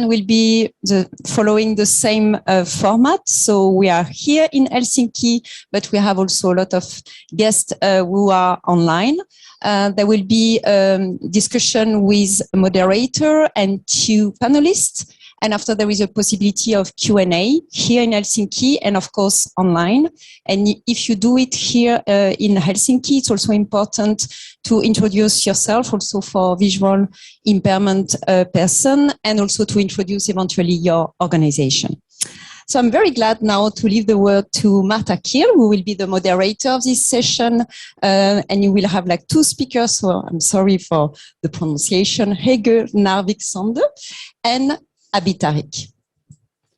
will be following the same format. So we are here in Helsinki, but we have also a lot of guests who are online. There will be discussion with a moderator and 2 panelists. And after there is a possibility of Q&A here in Helsinki and of course online. And if you do it here in Helsinki, it's also important to introduce yourself also for visual impairment person and also to introduce eventually your organization. So I'm very glad now to leave the word to Marta Kiel, who will be the moderator of this session. And you will have like 2 speakers, so I'm sorry for the pronunciation, Hege Narvik-Sande and Abhi Tariq.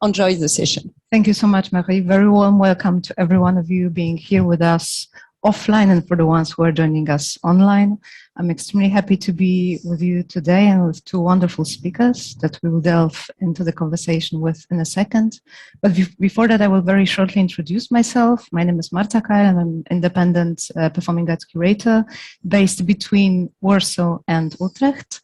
Enjoy the session. Thank you so much, Marie. Very warm welcome to every one of you being here with us offline and for the ones who are joining us online. I'm extremely happy to be with you today and with 2 wonderful speakers that we will delve into the conversation with in a second. But before that, I will very shortly introduce myself. My name is Marta Kiel and I'm an independent performing arts curator based between Warsaw and Utrecht.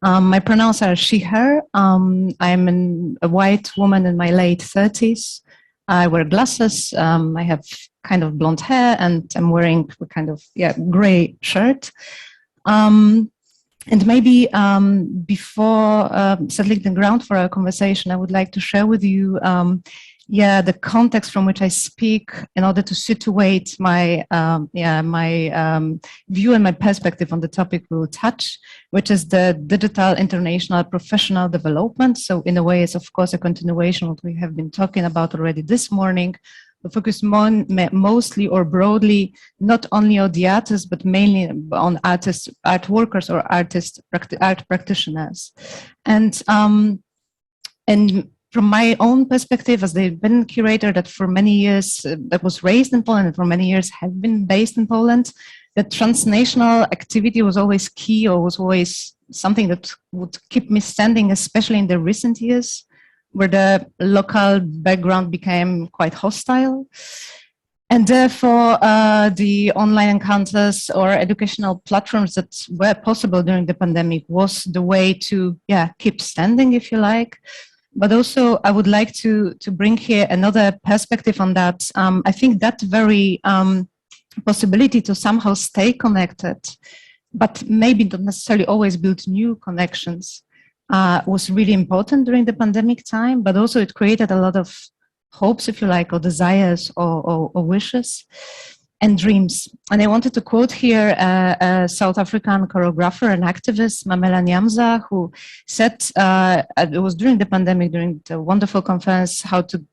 My pronouns are she, her. I'm a white woman in my late 30s. I wear glasses. I have kind of blonde hair and I'm wearing a kind of gray shirt. And maybe before settling the ground for our conversation, I would like to share with you the context from which I speak in order to situate my view and my perspective on the topic we will touch, which is the digital international professional development. So in a way, it's of course a continuation of what we have been talking about already this morning, but focus mostly or broadly, not only on the artists, but mainly on artists, art workers or art practitioners. And from my own perspective, as the event curator that for many years that was raised in Poland and for many years have been based in Poland, that transnational activity was always key or was always something that would keep me standing, especially in the recent years, where the local background became quite hostile. And therefore, the online encounters or educational platforms that were possible during the pandemic was the way to keep standing, if you like. But also, I would like to bring here another perspective on that. I think that very possibility to somehow stay connected, but maybe not necessarily always build new connections, was really important during the pandemic time, but also it created a lot of hopes, if you like, or desires or wishes and dreams. And I wanted to quote here a South African choreographer and activist, Mamela Nyamza, who said, it was during the pandemic, during the wonderful conference, How to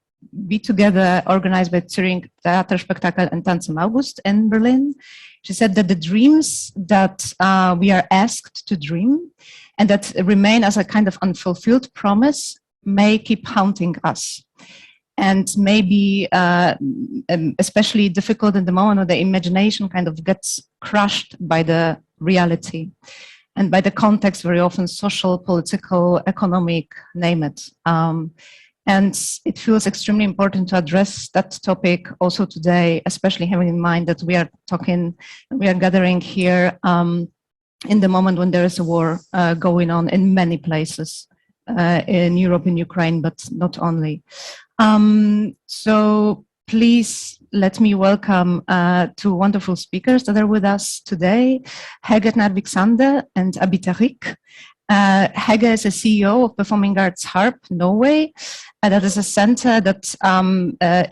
Be Together, organized by Zürich Theater, Spektakel and Tanz im August in Berlin. She said that the dreams that we are asked to dream and that remain as a kind of unfulfilled promise may keep haunting us. And maybe especially difficult in the moment when the imagination kind of gets crushed by the reality and by the context, very often social, political, economic, name it. And it feels extremely important to address that topic also today, especially having in mind that we are gathering here in the moment when there is a war going on in many places in Europe, in Ukraine, but not only. So please let me welcome 2 wonderful speakers that are with us today, Hege Narvik-Sande and Abhi Tariq. Hege is a CEO of Performing Arts Harp Norway. That is a center that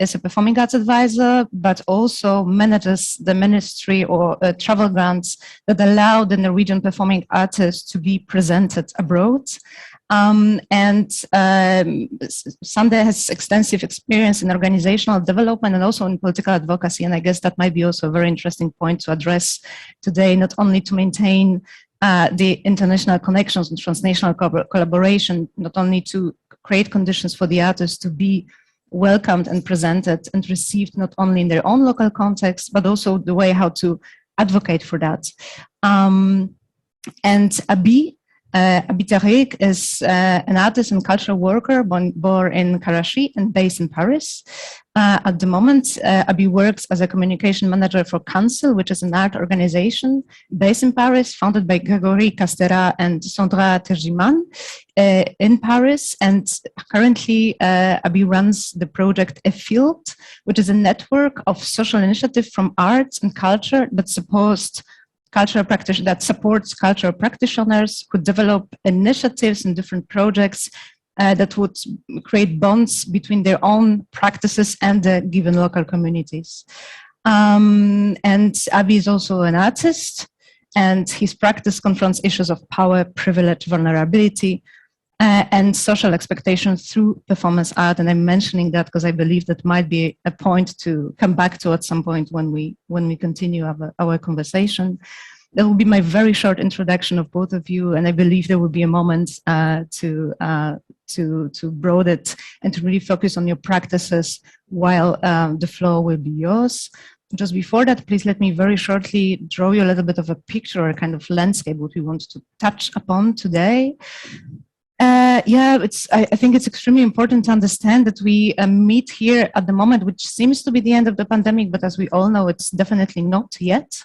is a performing arts advisor, but also manages the ministry or travel grants that allow the Norwegian performing artists to be presented abroad. Sande has extensive experience in organizational development and also in political advocacy. And I guess that might be also a very interesting point to address today, not only to maintain the international connections and transnational collaboration, not only to create conditions for the artists to be welcomed and presented and received not only in their own local context, but also the way how to advocate for that. And Abhi Abi Tariq is an artist and cultural worker born in Karachi and based in Paris. At the moment, Abi works as a communication manager for Council, which is an art organization based in Paris, founded by Gregory Castera and Sandra Terjiman in Paris. And currently, Abi runs the project Field, which is a network of social initiatives from arts and culture that supports cultural practitioners who develop initiatives and different projects that would create bonds between their own practices and the given local communities. And Abi is also an artist, and his practice confronts issues of power, privilege, vulnerability, and social expectations through performance art. And I'm mentioning that because I believe that might be a point to come back to at some point when we continue our conversation. That will be my very short introduction of both of you, and I believe there will be a moment to broaden it and to really focus on your practices while the floor will be yours. Just before that, please let me very shortly draw you a little bit of a picture or a kind of landscape what we want to touch upon today. I think it's extremely important to understand that we meet here at the moment, which seems to be the end of the pandemic, but as we all know, it's definitely not yet.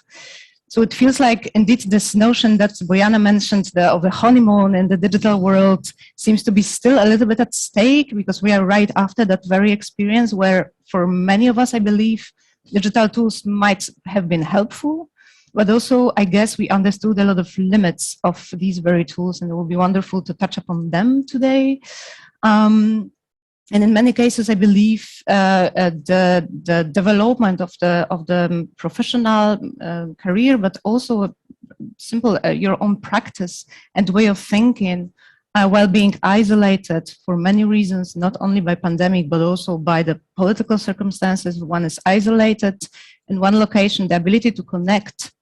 So it feels like, indeed, this notion that Bojana mentioned of the honeymoon in the digital world seems to be still a little bit at stake, because we are right after that very experience where, for many of us, I believe, digital tools might have been helpful. But also, I guess we understood a lot of limits of these very tools, and it will be wonderful to touch upon them today. And in many cases, I believe the development of the professional career, but also a simple your own practice and way of thinking, while being isolated for many reasons, not only by pandemic, but also by the political circumstances. One is isolated in one location. The ability to connect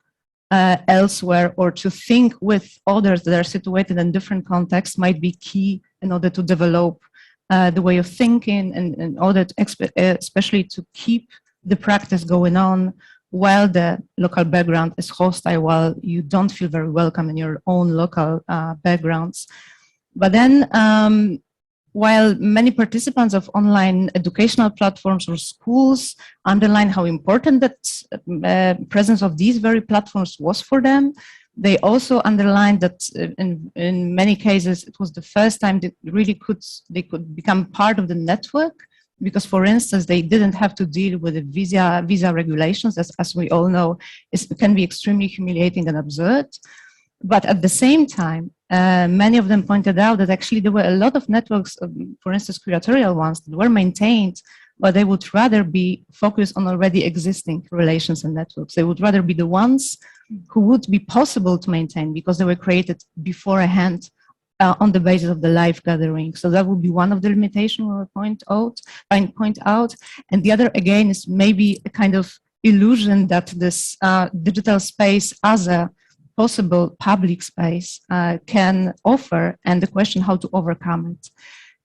elsewhere or to think with others that are situated in different contexts might be key in order to develop the way of thinking, and in order to especially to keep the practice going on while the local background is hostile, while you don't feel very welcome in your own local backgrounds. But then, while many participants of online educational platforms or schools underline how important that presence of these very platforms was for them, they also underlined that in many cases it was the first time they could become part of the network, because, for instance, they didn't have to deal with the visa regulations, as we all know, can be extremely humiliating and absurd. But at the same time, many of them pointed out that actually there were a lot of networks, for instance, curatorial ones, that were maintained, but they would rather be focused on already existing relations and networks. They would rather be the ones who would be possible to maintain because they were created beforehand on the basis of the live gathering. So that would be one of the limitations we'll point out. And the other, again, is maybe a kind of illusion that this digital space as a possible public space can offer, and the question how to overcome it.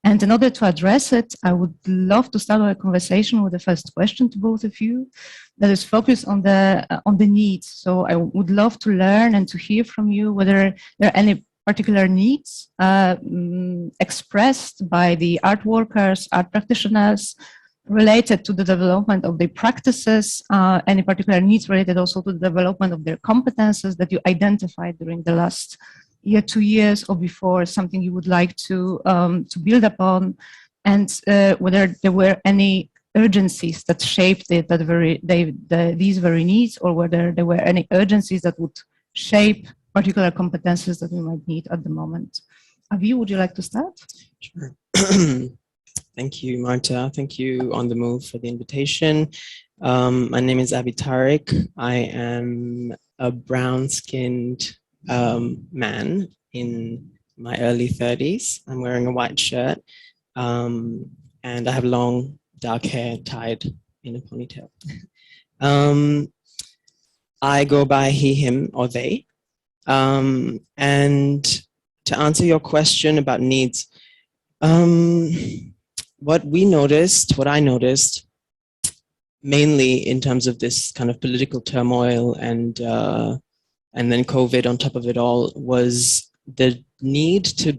And in order to address it, I would love to start a conversation with the first question to both of you that is focused on the needs. So I would love to learn and to hear from you whether there are any particular needs expressed by the art workers, art practitioners, related to the development of their practices, any particular needs related also to the development of their competences that you identified during the last year, 2 years, or before, something you would like to build upon, and whether there were any urgencies that shaped these very needs, or whether there were any urgencies that would shape particular competences that we might need at the moment. Abi, would you like to start? Sure. Thank you, Marta. Thank you, On the Move, for the invitation. My name is Abi Tariq. I am a brown-skinned man in my early 30s. I'm wearing a white shirt, and I have long dark hair tied in a ponytail. I go by he, him, or they. And to answer your question about needs, what I noticed, mainly in terms of this kind of political turmoil and then COVID on top of it all, was the need to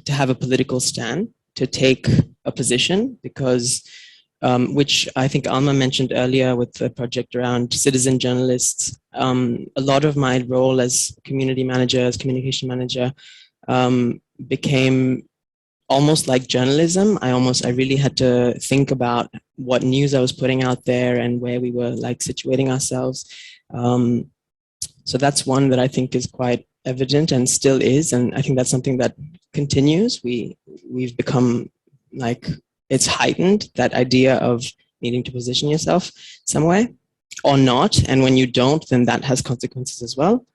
have a political stand, to take a position, because which I think Alma mentioned earlier with the project around citizen journalists. A lot of my role as community manager, as communication manager, became almost like journalism. I really had to think about what news I was putting out there and where we were like situating ourselves. So that's one that I think is quite evident and still is, and I think that's something that continues. We've become like, it's heightened, that idea of needing to position yourself somewhere or not, and when you don't, then that has consequences as well.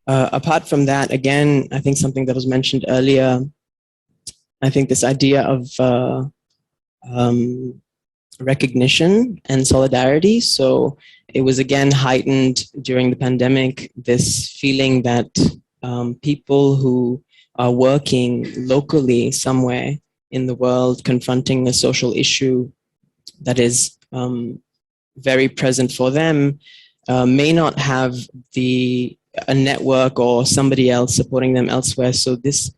Apart from that, again, I think something that was mentioned earlier, I think this idea of recognition and solidarity. So it was again heightened during the pandemic, this feeling that people who are working locally somewhere in the world, confronting a social issue that is very present for them, may not have a network or somebody else supporting them elsewhere. So this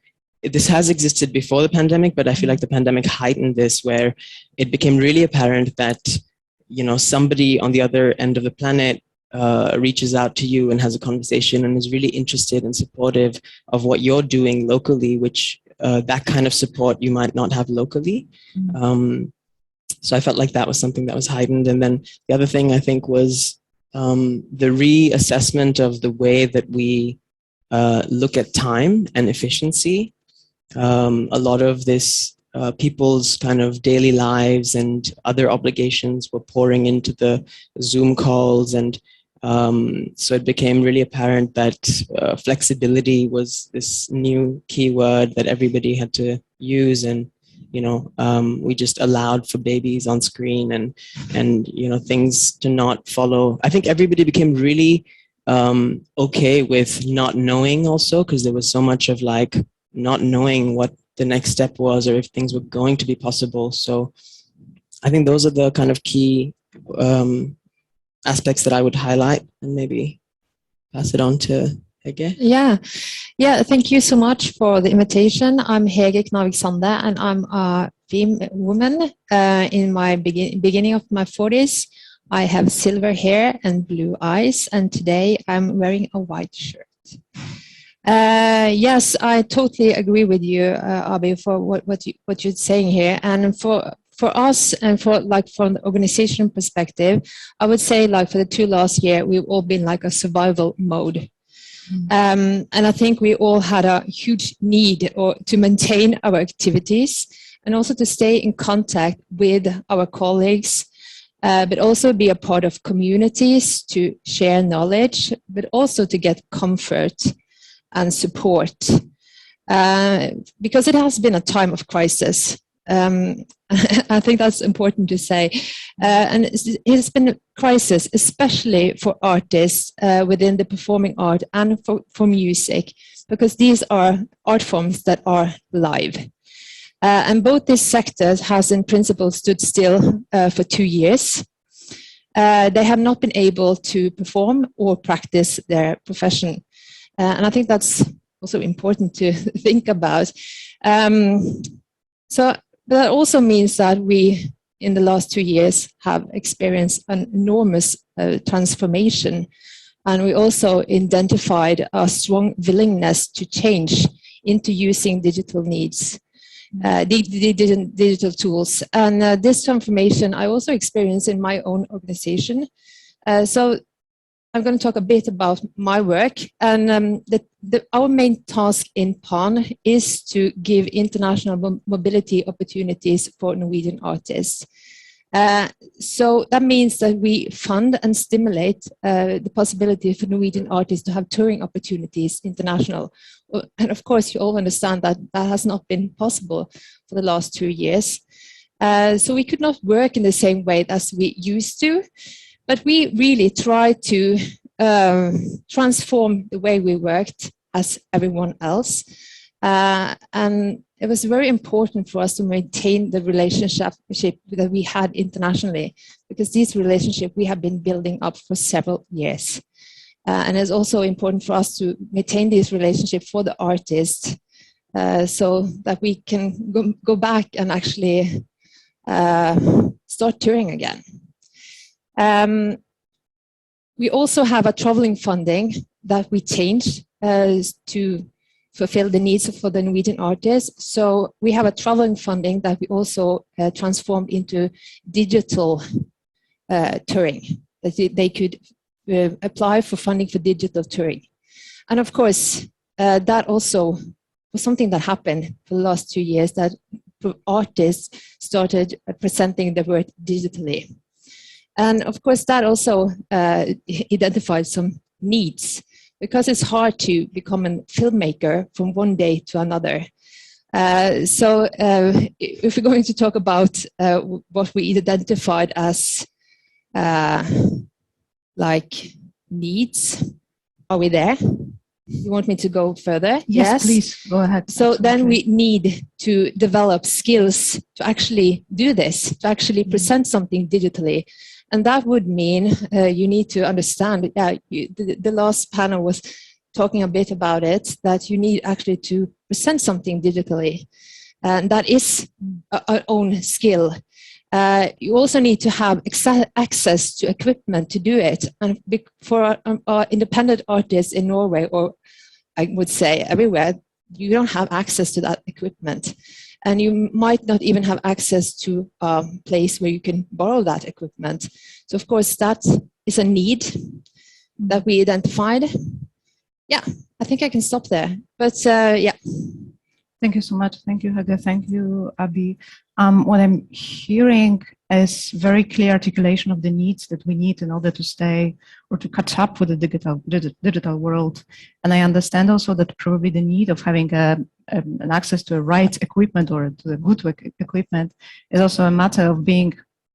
has existed before the pandemic, but I feel like the pandemic heightened this, where it became really apparent that, you know, somebody on the other end of the planet reaches out to you and has a conversation and is really interested and supportive of what you're doing locally, which that kind of support you might not have locally. So I felt like that was something that was heightened. And then the other thing I think was the reassessment of the way that we look at time and efficiency. A lot of this, people's kind of daily lives and other obligations were pouring into the Zoom calls, and so it became really apparent that flexibility was this new keyword that everybody had to use. And you know, we just allowed for babies on screen and you know, things to not follow. I think everybody became really okay with not knowing also, because there was so much of like not knowing what the next step was or if things were going to be possible. So I think those are the kind of key aspects that I would highlight, and maybe pass it on to Hege. Yeah. Thank you so much for the invitation. I'm Hege Knavik Sande, and I'm a woman in my beginning of my 40s. I have silver hair and blue eyes, and today I'm wearing a white shirt. Yes, I totally agree with you, Abi, for what you're saying here. And for us, and from the organization perspective, I would say like for the 2 last year, we've all been like a survival mode. And I think we all had a huge need to maintain our activities and also to stay in contact with our colleagues, but also be a part of communities, to share knowledge, but also to get comfort and support, because it has been a time of crisis. I think that's important to say. And it's been a crisis, especially for artists within the performing art and for music, because these are art forms that are live. And both these sectors has in principle stood still for 2 years. They have not been able to perform or practice their profession. And I think that's also important to think about. But that also means that we, in the last 2 years, have experienced an enormous transformation. And we also identified a strong willingness to change into using digital needs, digital tools. And this transformation I also experienced in my own organization. So I'm going to talk a bit about my work, and our main task in PAN is to give international mobility opportunities for Norwegian artists. So that means that we fund and stimulate the possibility for Norwegian artists to have touring opportunities international. And of course, you all understand that that has not been possible for the last 2 years. So we could not work in the same way as we used to. But we really try to transform the way we worked as everyone else. And it was very important for us to maintain the relationship that we had internationally, because these relationships we have been building up for several years. And it's also important for us to maintain this relationship for the artists, so that we can go back and actually start touring again. We also have a traveling funding that we changed to fulfill the needs for the Norwegian artists. So we have a traveling funding that we also transformed into digital touring, that they could apply for funding for digital touring. And of course, that also was something that happened for the last 2 years, that artists started presenting their work digitally. And of course, that also identified some needs, because it's hard to become a filmmaker from one day to another. So if we're going to talk about what we identified as like needs, are we there? You want me to go further? Yes, please go ahead. So then we need to develop skills to actually do this, to actually present something digitally. And that would mean you need to understand, the last panel was talking a bit about it, that you need actually to present something digitally. And that is our own skill. You also need to have access to equipment to do it. And for our independent artists in Norway, or I would say everywhere, you don't have access to that equipment. And you might not even have access to a place where you can borrow that equipment. So of course, that is a need that we identified. Yeah, I think I can stop there. But yeah. Thank you so much. Thank you, Hege. Thank you, Abby. What I'm hearing is very clear articulation of the needs that we need in order to stay or to catch up with the digital world. And I understand also that probably the need of having an access to the right equipment or to the good equipment is also a matter of being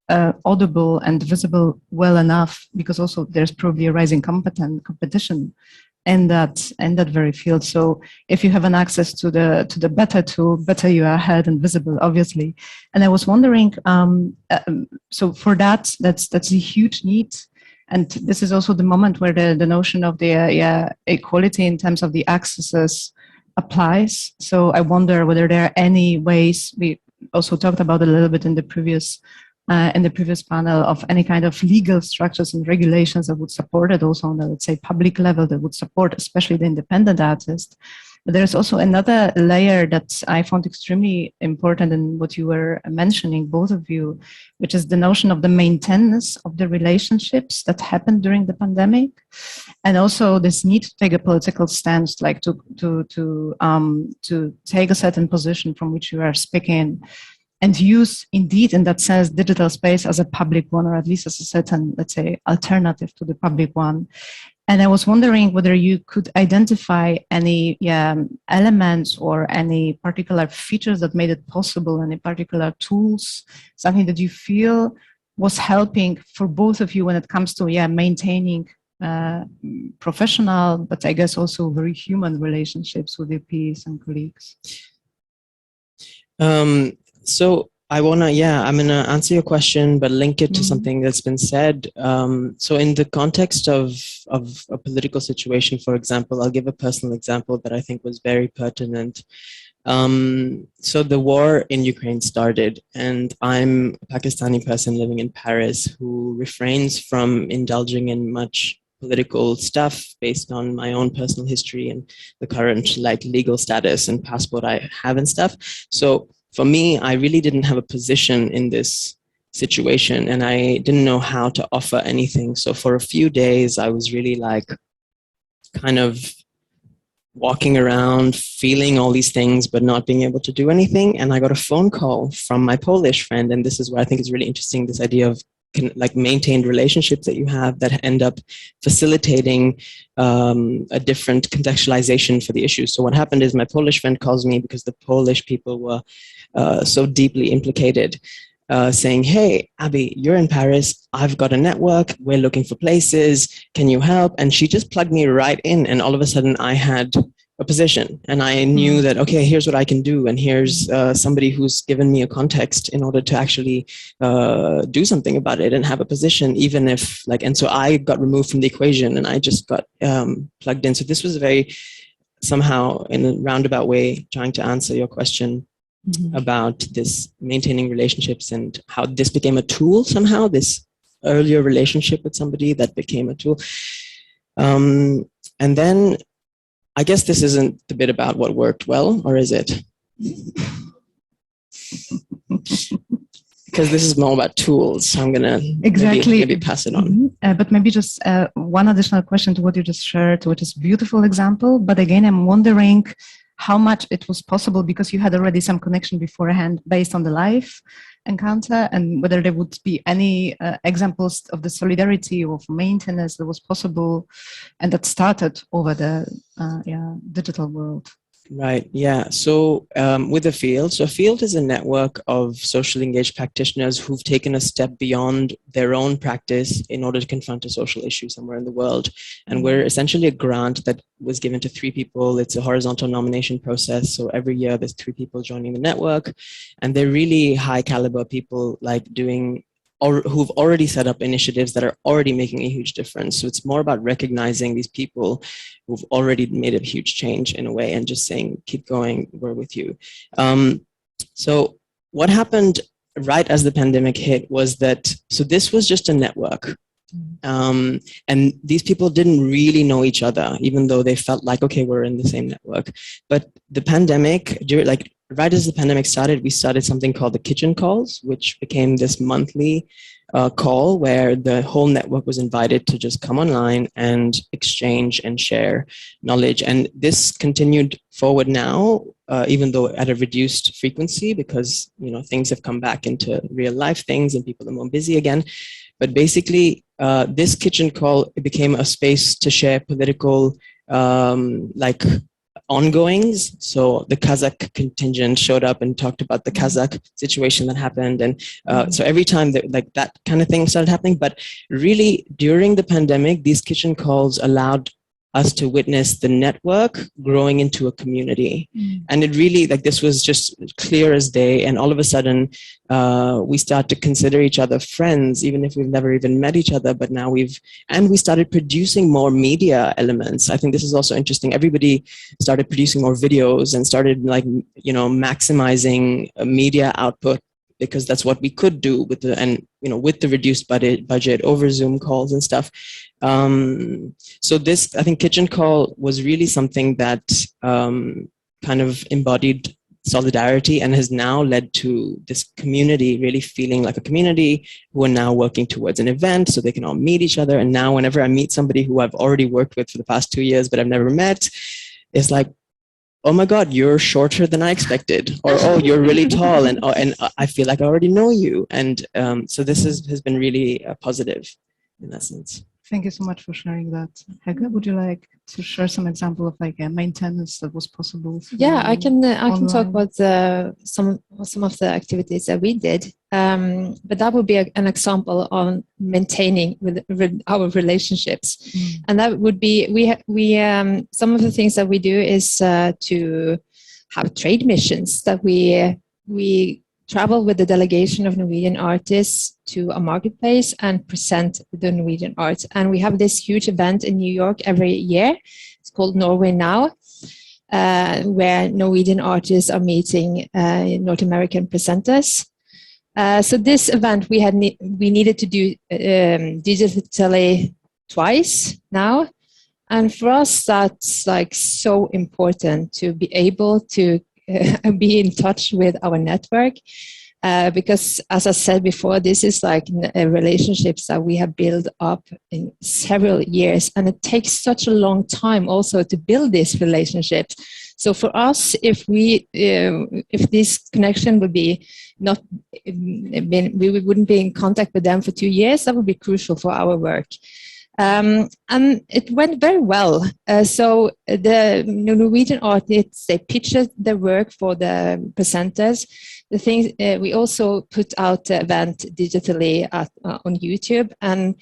audible and visible well enough, because also there's probably a rising competition in that very field. So if you have an access to the better tool, better you are ahead and visible, obviously. And I was wondering, so for that's a huge need. And this is also the moment where the notion of the equality in terms of the accesses applies. So I wonder whether there are any ways, we also talked about a little bit in the previous panel, of any kind of legal structures and regulations that would support it, also on the, let's say, public level, that would support especially the independent artist. But there's also another layer that I found extremely important in what you were mentioning, both of you, which is the notion of the maintenance of the relationships that happened during the pandemic, and also this need to take a political stance, like to take a certain position from which you are speaking, and use, indeed, in that sense, digital space as a public one, or at least as a certain, let's say, alternative to the public one. And I was wondering whether you could identify any elements or any particular features that made it possible, any particular tools, something that you feel was helping for both of you when it comes to maintaining professional, but I guess also very human relationships with your peers and colleagues. So I'm gonna answer your question, but link it to something that's been said. So in the context of a political situation, for example, I'll give a personal example that I think was very pertinent. So the war in Ukraine started, and I'm a Pakistani person living in Paris who refrains from indulging in much political stuff based on my own personal history and the current legal status and passport I have and stuff. So for me, I really didn't have a position in this situation, and I didn't know how to offer anything. So for a few days, I was really kind of walking around, feeling all these things, but not being able to do anything. And I got a phone call from my Polish friend. And this is where I think is really interesting, this idea of maintained relationships that you have that end up facilitating a different contextualization for the issue. So what happened is my Polish friend calls me because the Polish people were so deeply implicated, saying, hey, Abby, you're in Paris. I've got a network. We're looking for places. Can you help? And she just plugged me right in. And all of a sudden I had a position, and I knew that, okay, here's what I can do, and here's somebody who's given me a context in order to actually do something about it and have a position, even if like, and so I got removed from the equation and I just got plugged in. So this was very somehow in a roundabout way trying to answer your question about this maintaining relationships and how this became a tool somehow, this earlier relationship with somebody that became a tool. And then I guess this isn't the bit about what worked well, or is it? Because this is more about tools. So I'm going to maybe pass it on. But maybe just one additional question to what you just shared, which is a beautiful example. But again, I'm wondering how much it was possible because you had already some connection beforehand based on the live encounter, and whether there would be any examples of the solidarity of maintenance that was possible and that started over the digital world. Right. Yeah. So with the Field, so Field is a network of socially engaged practitioners who've taken a step beyond their own practice in order to confront a social issue somewhere in the world. And we're essentially a grant that was given to 3 people. It's a horizontal nomination process. So every year there's 3 people joining the network, and they're really high caliber people, like doing or who've already set up initiatives that are already making a huge difference. So it's more about recognizing these people who've already made a huge change in a way and just saying, keep going, we're with you. So what happened right as the pandemic hit was that, so this was just a network. And these people didn't really know each other, even though they felt like, okay, we're in the same network. But the pandemic, right as the pandemic started, we started something called the Kitchen Calls, which became this monthly call where the whole network was invited to just come online and exchange and share knowledge. And this continued forward now, even though at a reduced frequency, because things have come back into real life things and people are more busy again. But basically, this kitchen call, it became a space to share political ongoings. So the Kazakh contingent showed up and talked about the Kazakh situation that happened. And so every time that kind of thing started happening, but really during the pandemic, these kitchen calls allowed us to witness the network growing into a community. And it really, this was just clear as day. And all of a sudden, we start to consider each other friends, even if we've never even met each other. But now we started producing more media elements. I think this is also interesting. Everybody started producing more videos and started maximizing media output, because that's what we could do with the reduced budget over Zoom calls and stuff. So this, I think, Kitchen Call was really something that kind of embodied solidarity and has now led to this community really feeling like a community who are now working towards an event so they can all meet each other. And now whenever I meet somebody who I've already worked with for the past 2 years, but I've never met, it's like, oh my God, you're shorter than I expected, or oh, you're really tall, and I feel like I already know you. And so this has been really positive in that sense. Thank you so much for sharing that. Hege, would you like to share some example of a maintenance that was possible? Yeah, I can talk about some of the activities that we did. But that would be an example on maintaining with our relationships. And that would be, we some of the things that we do is to have trade missions, that we travel with the delegation of Norwegian artists to a marketplace and present the Norwegian art. And we have this huge event in New York every year. It's called Norway Now, where Norwegian artists are meeting North American presenters. So this event we needed to do digitally twice now. And for us, that's so important to be able to be in touch with our network, because as I said before, this is relationships that we have built up in several years, and it takes such a long time also to build these relationships. So for us, if this connection would be we wouldn't be in contact with them for 2 years, that would be crucial for our work. And it went very well. So the Norwegian artists, they pitched their work for the presenters. The things we also put out the event digitally on YouTube, and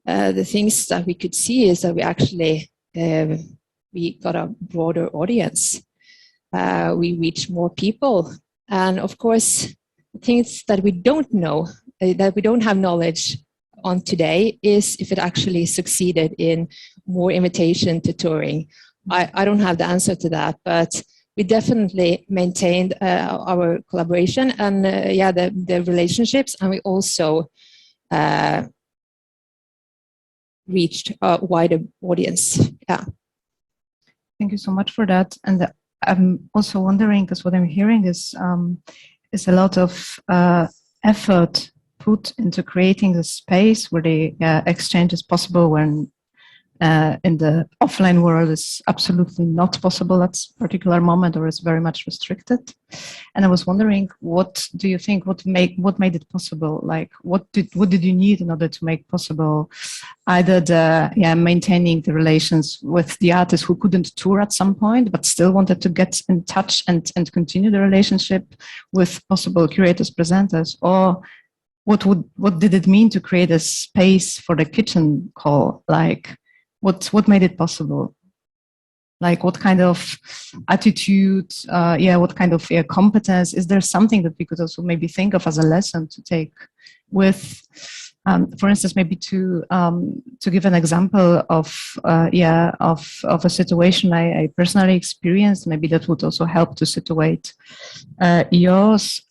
the things that we could see is that we actually we got a broader audience. We reach more people. And of course, things that we don't know, that we don't have knowledge on today is if it actually succeeded in more invitation to touring. I don't have the answer to that, but we definitely maintained our collaboration and the relationships, and we also reached a wider audience. Yeah. Thank you so much for that. And I'm also wondering, because what I'm hearing is a lot of effort put into creating a space where the exchange is possible when in the offline world is absolutely not possible at a particular moment, or is very much restricted. And I was wondering, what do you think? What made it possible? Like, what did you need in order to make possible either the maintaining the relations with the artists who couldn't tour at some point, but still wanted to get in touch and continue the relationship with possible curators, presenters, or what did it mean to create a space for the kitchen call? Like, what made it possible? Like, what kind of attitude, what kind of competence? Is there something that we could also maybe think of as a lesson to take with, for instance, maybe to give an example of a situation I personally experienced, maybe that would also help to situate yours.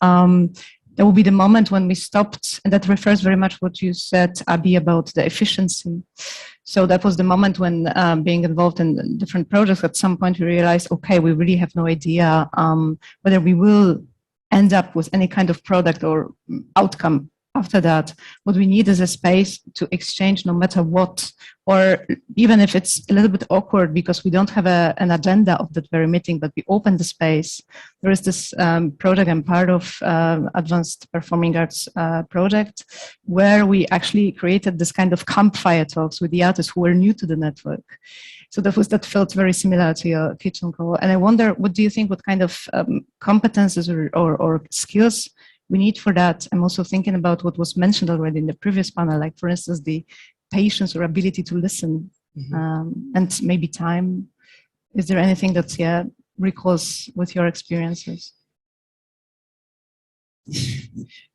There will be the moment when we stopped, and that refers very much what you said, Abby, about the efficiency. So that was the moment when being involved in different projects, at some point we realized, okay, we really have no idea whether we will end up with any kind of product or outcome after that. What we need is a space to exchange no matter what, or even if it's a little bit awkward because we don't have an agenda of that very meeting, but we open the space. There is this project I'm part of, Advanced Performing Arts project, where we actually created this kind of campfire talks with the artists who were new to the network. So that felt very similar to your kitchen call. And I wonder, what do you think, what kind of competences or skills we need for that? I'm also thinking about what was mentioned already in the previous panel, like, for instance, the patience or ability to listen, and maybe time. Is there anything that recalls with your experiences?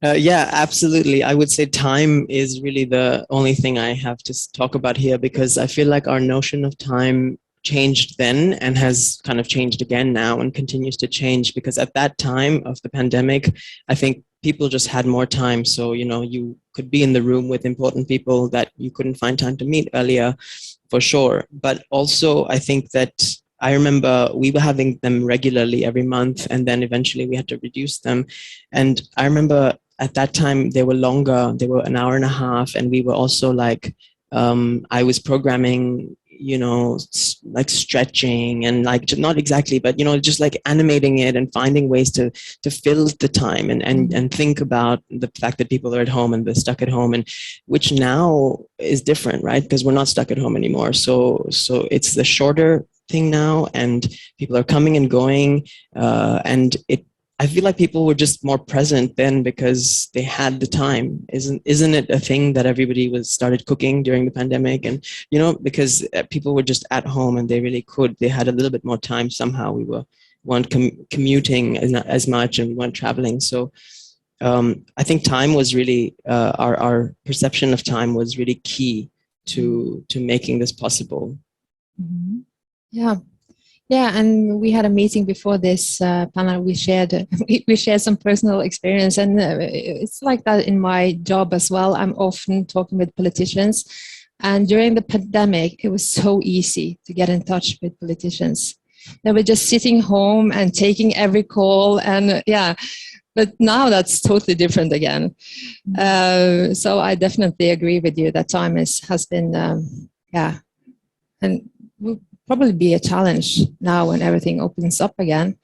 Yeah, absolutely. I would say time is really the only thing I have to talk about here, because I feel like our notion of time changed then and has kind of changed again now and continues to change, because at that time of the pandemic, I think people just had more time. So, you could be in the room with important people that you couldn't find time to meet earlier, for sure. But also, I think that I remember we were having them regularly every month, and then eventually we had to reduce them. And I remember at that time they were longer, they were an hour and a half, and we were also like, I was programming, like stretching and like, not exactly, but just like animating it and finding ways to fill the time and think about the fact that people are at home and they're stuck at home, and which now is different, right? Because we're not stuck at home anymore. So it's the shorter thing now, and people are coming and going, and I feel like people were just more present then because they had the time. Isn't it a thing that everybody started cooking during the pandemic? And, because people were just at home and they really they had a little bit more time somehow. We weren't commuting as much, and we weren't traveling. So I think time was really, our perception of time was really key to making this possible. Mm-hmm. Yeah, and we had a meeting before this panel. We shared some personal experience, and it's like that in my job as well. I'm often talking with politicians, and during the pandemic, it was so easy to get in touch with politicians. They were just sitting home and taking every call, and but now that's totally different again. So I definitely agree with you that time has been, and will probably be a challenge now when everything opens up again.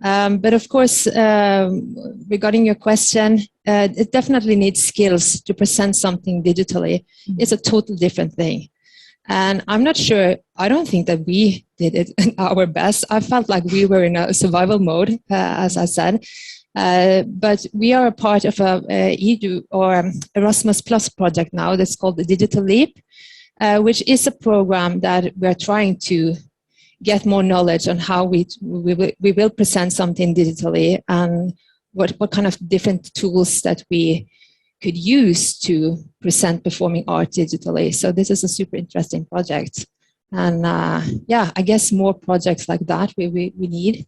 But of course, regarding your question, it definitely needs skills to present something digitally. It's a totally different thing. And I'm not sure, I don't think that we did it our best. I felt like we were in a survival mode, as I said. But we are a part of a EDU or Erasmus Plus project now that's called the Digital Leap, which is a program that we're trying to get more knowledge on how we will present something digitally, and what kind of different tools that we could use to present performing art digitally. So this is a super interesting project. And yeah, I guess more projects like that we need.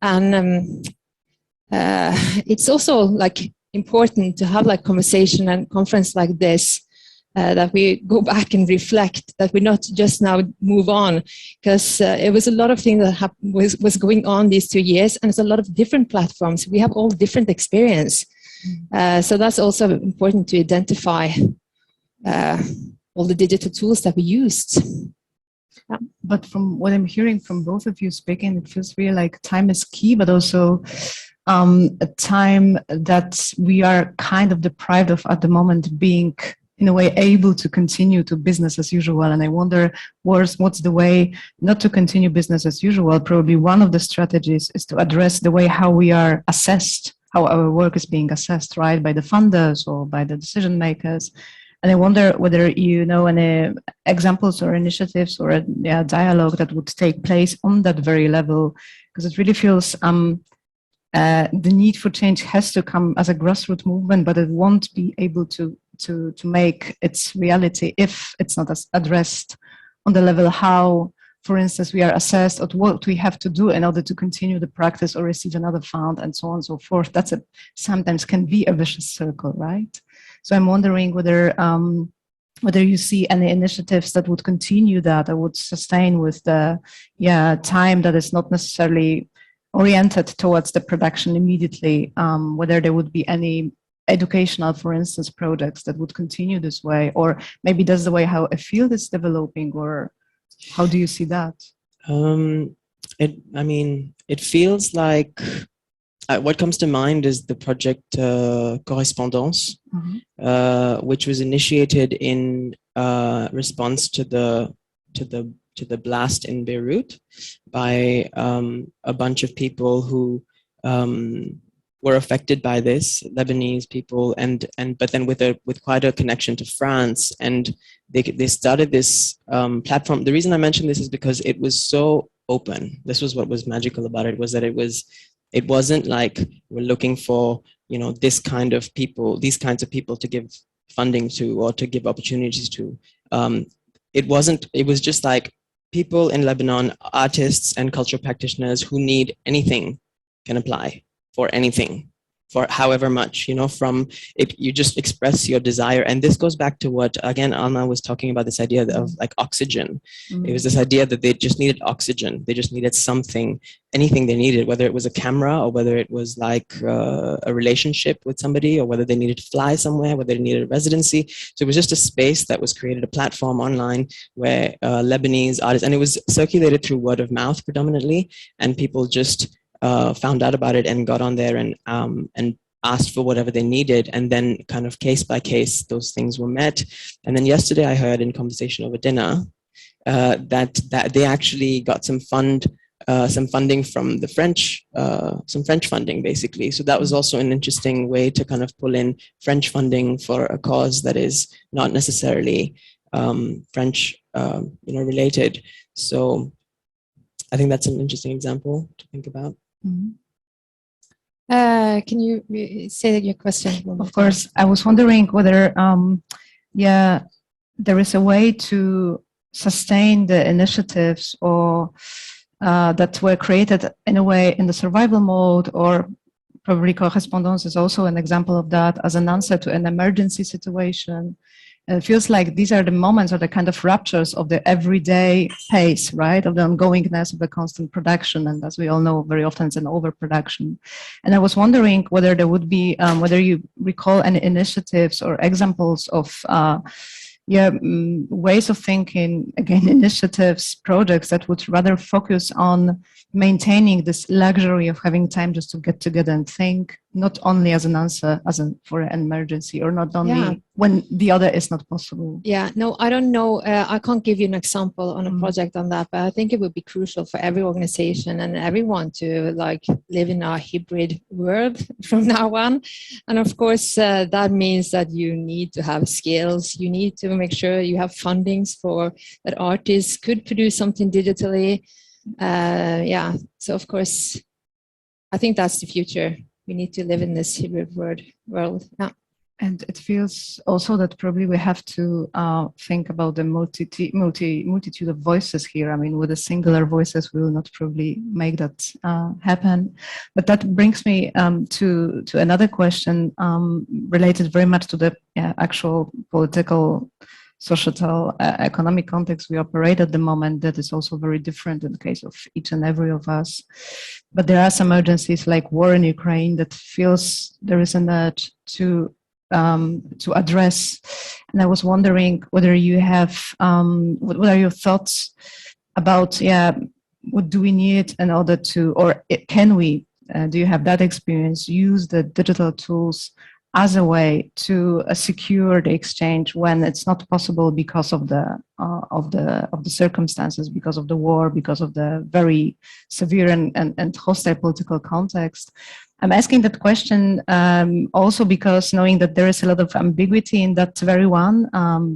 And it's also like important to have like conversation and conference like this, that we go back and reflect, that we not just now move on, because it was a lot of things that was going on these 2 years, and it's a lot of different platforms. We have all different experience. So that's also important to identify all the digital tools that we used. Yeah. But from what I'm hearing from both of you speaking, it feels really like time is key, but also a time that we are kind of deprived of at the moment, being in a way able to continue to business as usual. And I wonder what's the way not to continue business as usual. Probably one of the strategies is to address the way how we are assessed, how our work is being assessed, right, by the funders or by the decision makers. And I wonder whether you know any examples or initiatives or a dialogue that would take place on that very level, because it really feels the need for change has to come as a grassroots movement, but it won't be able to make its reality if it's not addressed on the level how, for instance, we are assessed at what we have to do in order to continue the practice or receive another fund and so on and so forth. That's sometimes can be a vicious circle, right? So I'm wondering whether you see any initiatives that would continue that would sustain with the time that is not necessarily oriented towards the production immediately, whether there would be any educational, for instance, projects that would continue this way, or maybe that's the way how a field is developing, or how do you see that? It feels like what comes to mind is the project Correspondance, which was initiated in response to the blast in Beirut by a bunch of people who were affected by this, Lebanese people, but then with quite a connection to France, and they started this platform. The reason I mention this is because it was so open. This was what was magical about it, was that it wasn't like we're looking for these kinds of people to give funding to or to give opportunities to. It was just like people in Lebanon, artists and cultural practitioners who need anything can apply for anything, for however much, from it, you just express your desire. And this goes back to what, again, Alma was talking about, this idea of like oxygen. It was this idea that they just needed oxygen. They just needed something, anything they needed, whether it was a camera or whether it was like a relationship with somebody, or whether they needed to fly somewhere, whether they needed a residency. So it was just a space that was created, a platform online where Lebanese artists, and it was circulated through word of mouth predominantly, and people just found out about it and got on there and asked for whatever they needed, and then kind of case by case those things were met. And then yesterday I heard in conversation over dinner that they actually got some funding from the French, some French funding basically. So that was also an interesting way to kind of pull in French funding for a cause that is not necessarily French related. So I think that's an interesting example to think about. Can you say your question? Of course, I was wondering whether, there is a way to sustain the initiatives or that were created in a way in the survival mode, or probably Correspondance is also an example of that, as an answer to an emergency situation. And it feels like these are the moments or the kind of ruptures of the everyday pace, right? Of the ongoingness of the constant production. And as we all know, very often it's an overproduction. And I was wondering whether there would be, whether you recall any initiatives or examples of ways of thinking, again, initiatives, projects that would rather focus on maintaining this luxury of having time just to get together and think, not only as an answer for an emergency, or not only when the other is not possible. Yeah, no, I don't know. I can't give you an example on a project on that, but I think it would be crucial for every organization and everyone to like live in a hybrid world from now on. And of course, that means that you need to have skills. You need to make sure you have fundings for that artists could produce something digitally. Yeah, so of course, I think that's the future. We need to live in this hybrid world. Yeah. And it feels also that probably we have to think about the multitude of voices here. I mean, with the singular voices, we will not probably make that happen. But that brings me to another question related very much to the actual political, societal, economic context we operate at the moment. That is also very different in the case of each and every of us. But there are some urgencies like war in Ukraine that feels there is an urge to address. And I was wondering whether you have, what are your thoughts about, what do we need in order to, or can we, do you have that experience, use the digital tools as a way to secure the exchange when it's not possible because of the circumstances, because of the war, because of the very severe and hostile political context? I'm asking that question also because knowing that there is a lot of ambiguity in that very one,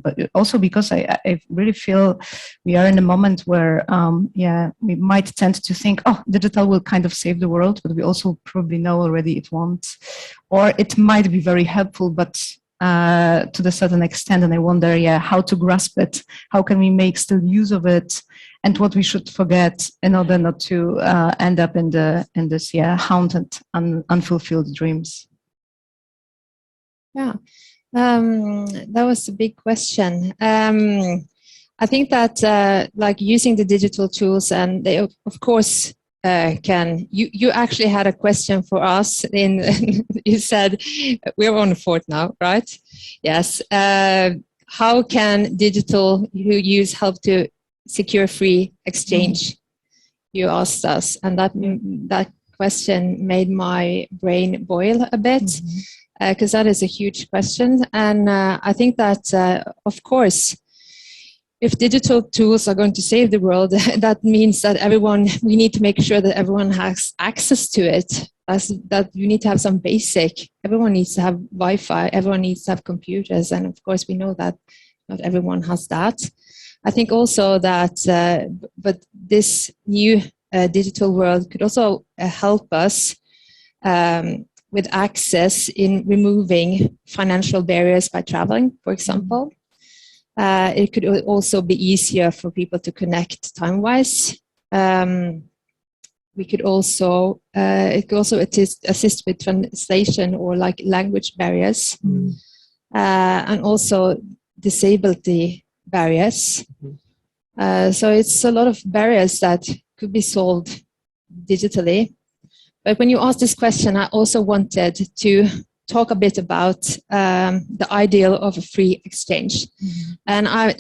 but also because I really feel we are in a moment where, we might tend to think, oh, digital will kind of save the world, but we also probably know already it won't, or it might be very helpful, but to the certain extent. And I wonder, how to grasp it, how can we make still use of it, and what we should forget in order not to end up in this haunted, unfulfilled dreams. Yeah, that was a big question. I think that like using the digital tools, and they of course can. You actually had a question for us. You said we're on the fourth now, right? Yes. How can digital use help to secure free exchange? You asked us, and that question made my brain boil a bit, because that is a huge question. And I think that, of course, if digital tools are going to save the world, that means that we need to make sure that everyone has access to it. That you need to have some basic, everyone needs to have Wi-Fi, everyone needs to have computers. And of course, we know that not everyone has that. I think also that, but this new digital world could also help us with access in removing financial barriers by traveling, for example. It could also be easier for people to connect time-wise. It could also assist with translation or like language barriers, and also disability barriers. So it's a lot of barriers that could be solved digitally. But when you asked this question, I also wanted to talk a bit about the ideal of a free exchange. And I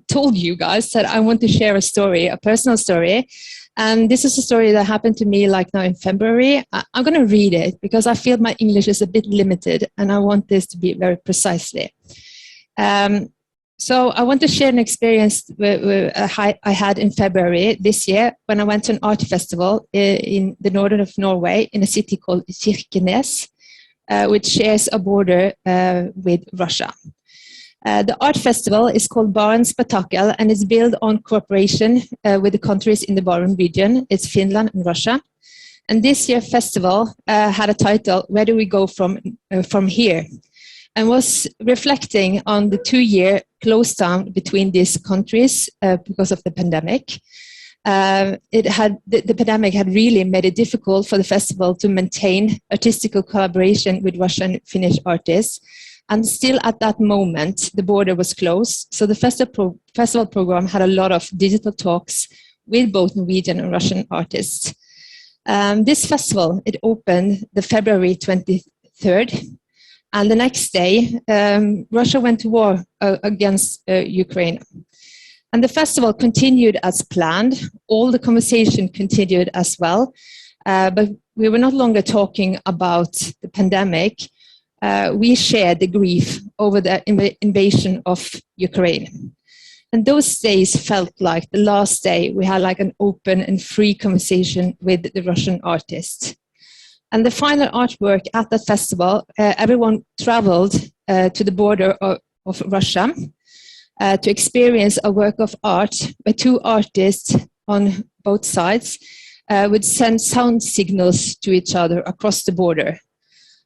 told you guys that I want to share a story, a personal story. And this is a story that happened to me like now in February. I'm going to read it because I feel my English is a bit limited and I want this to be very precisely. So I want to share an experience I had in February this year when I went to an art festival in the northern of Norway in a city called Kirkenes, which shares a border with Russia. The art festival is called Barents Spektakel and is built on cooperation with the countries in the Barents region. It's Finland and Russia. And this year's festival had a title, Where Do We Go From Here? And was reflecting on the 2-year close down between these countries because of the pandemic. The pandemic had really made it difficult for the festival to maintain artistic collaboration with Russian and Finnish artists. And still at that moment, the border was closed. So the festival program had a lot of digital talks with both Norwegian and Russian artists. This festival, it opened the February 23rd. And the next day, Russia went to war against Ukraine. And the festival continued as planned. All the conversation continued as well. But we were not longer talking about the pandemic. We shared the grief over the invasion of Ukraine. And those days felt like the last day we had like an open and free conversation with the Russian artists. And the final artwork at that festival, everyone traveled to the border of Russia to experience a work of art where 2 artists on both sides would send sound signals to each other across the border.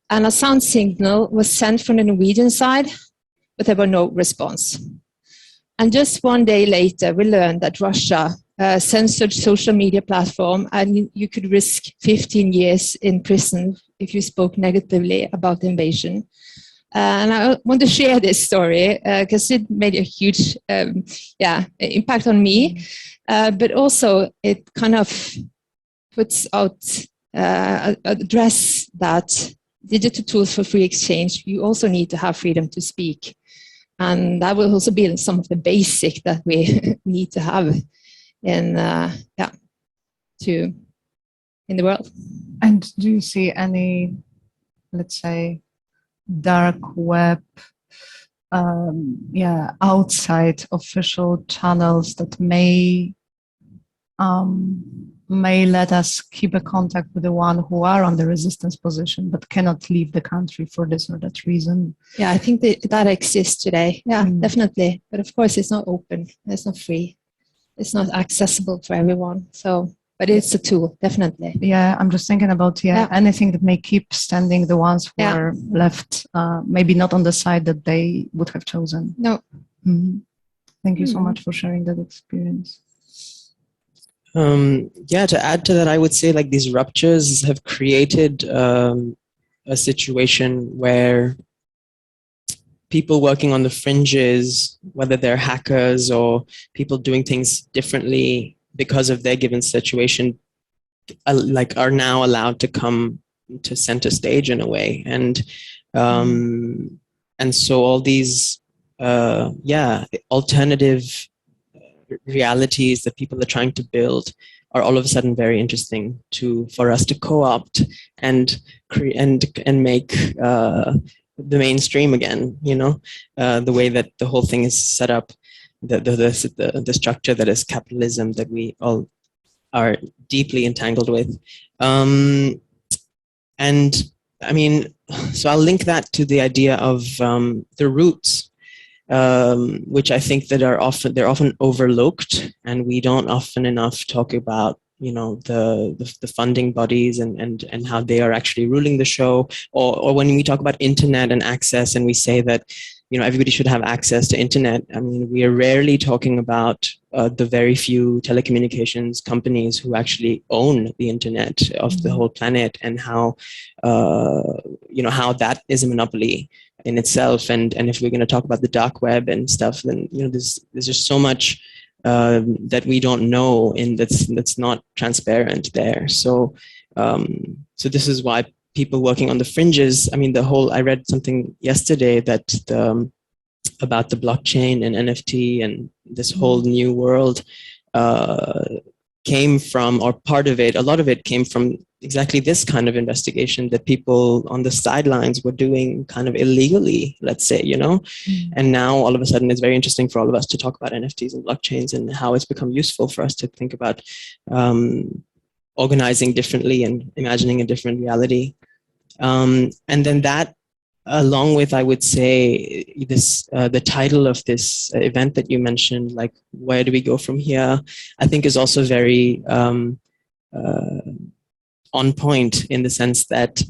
And a sound signal was sent from the Norwegian side, but there was no response. And just one day later, we learned that Russia censored social media platform, and you could risk 15 years in prison if you spoke negatively about the invasion. And I want to share this story because it made a huge impact on me, but also it kind of puts out address that digital tools for free exchange, you also need to have freedom to speak. And that will also be some of the basic that we need to have in the world. And do you see any, let's say, dark web, outside official channels that may let us keep a contact with the one who are on the resistance position but cannot leave the country for this or that reason? Yeah, I think that exists today. Yeah, definitely. But of course, it's not open. It's not free. It's not accessible for everyone. So, but it's a tool, definitely. Yeah, I'm just thinking about anything that may keep standing the ones who are left, maybe not on the side that they would have chosen. No. Mm-hmm. Thank you so much for sharing that experience. To add to that, I would say like these ruptures have created a situation where people working on the fringes, whether they're hackers or people doing things differently because of their given situation, are now allowed to come to center stage in a way. And so all these alternative realities that people are trying to build are all of a sudden very interesting for us to co-opt and make the mainstream again. The way that the whole thing is set up, the structure that is capitalism that we all are deeply entangled with. And I mean, so I'll link that to the idea of the roots. Which I think that they're often overlooked, and we don't often enough talk about the funding bodies and how they are actually ruling the show, or when we talk about internet and access and we say that everybody should have access to internet. I mean, we are rarely talking about the very few telecommunications companies who actually own the internet of the whole planet, and how how that is a monopoly in itself. And if we're going to talk about the dark web and stuff, then there's just so much that we don't know, and that's not transparent there. So this is why people working on the fringes, I mean, I read something yesterday that about the blockchain and NFT and this whole new world came from, or a lot of it came from exactly this kind of investigation that people on the sidelines were doing kind of illegally, let's say, and now all of a sudden it's very interesting for all of us to talk about NFTs and blockchains and how it's become useful for us to think about organizing differently and imagining a different reality. And then that, along with, I would say, the title of this event that you mentioned, like, where do we go from here, I think is also very on point, in the sense that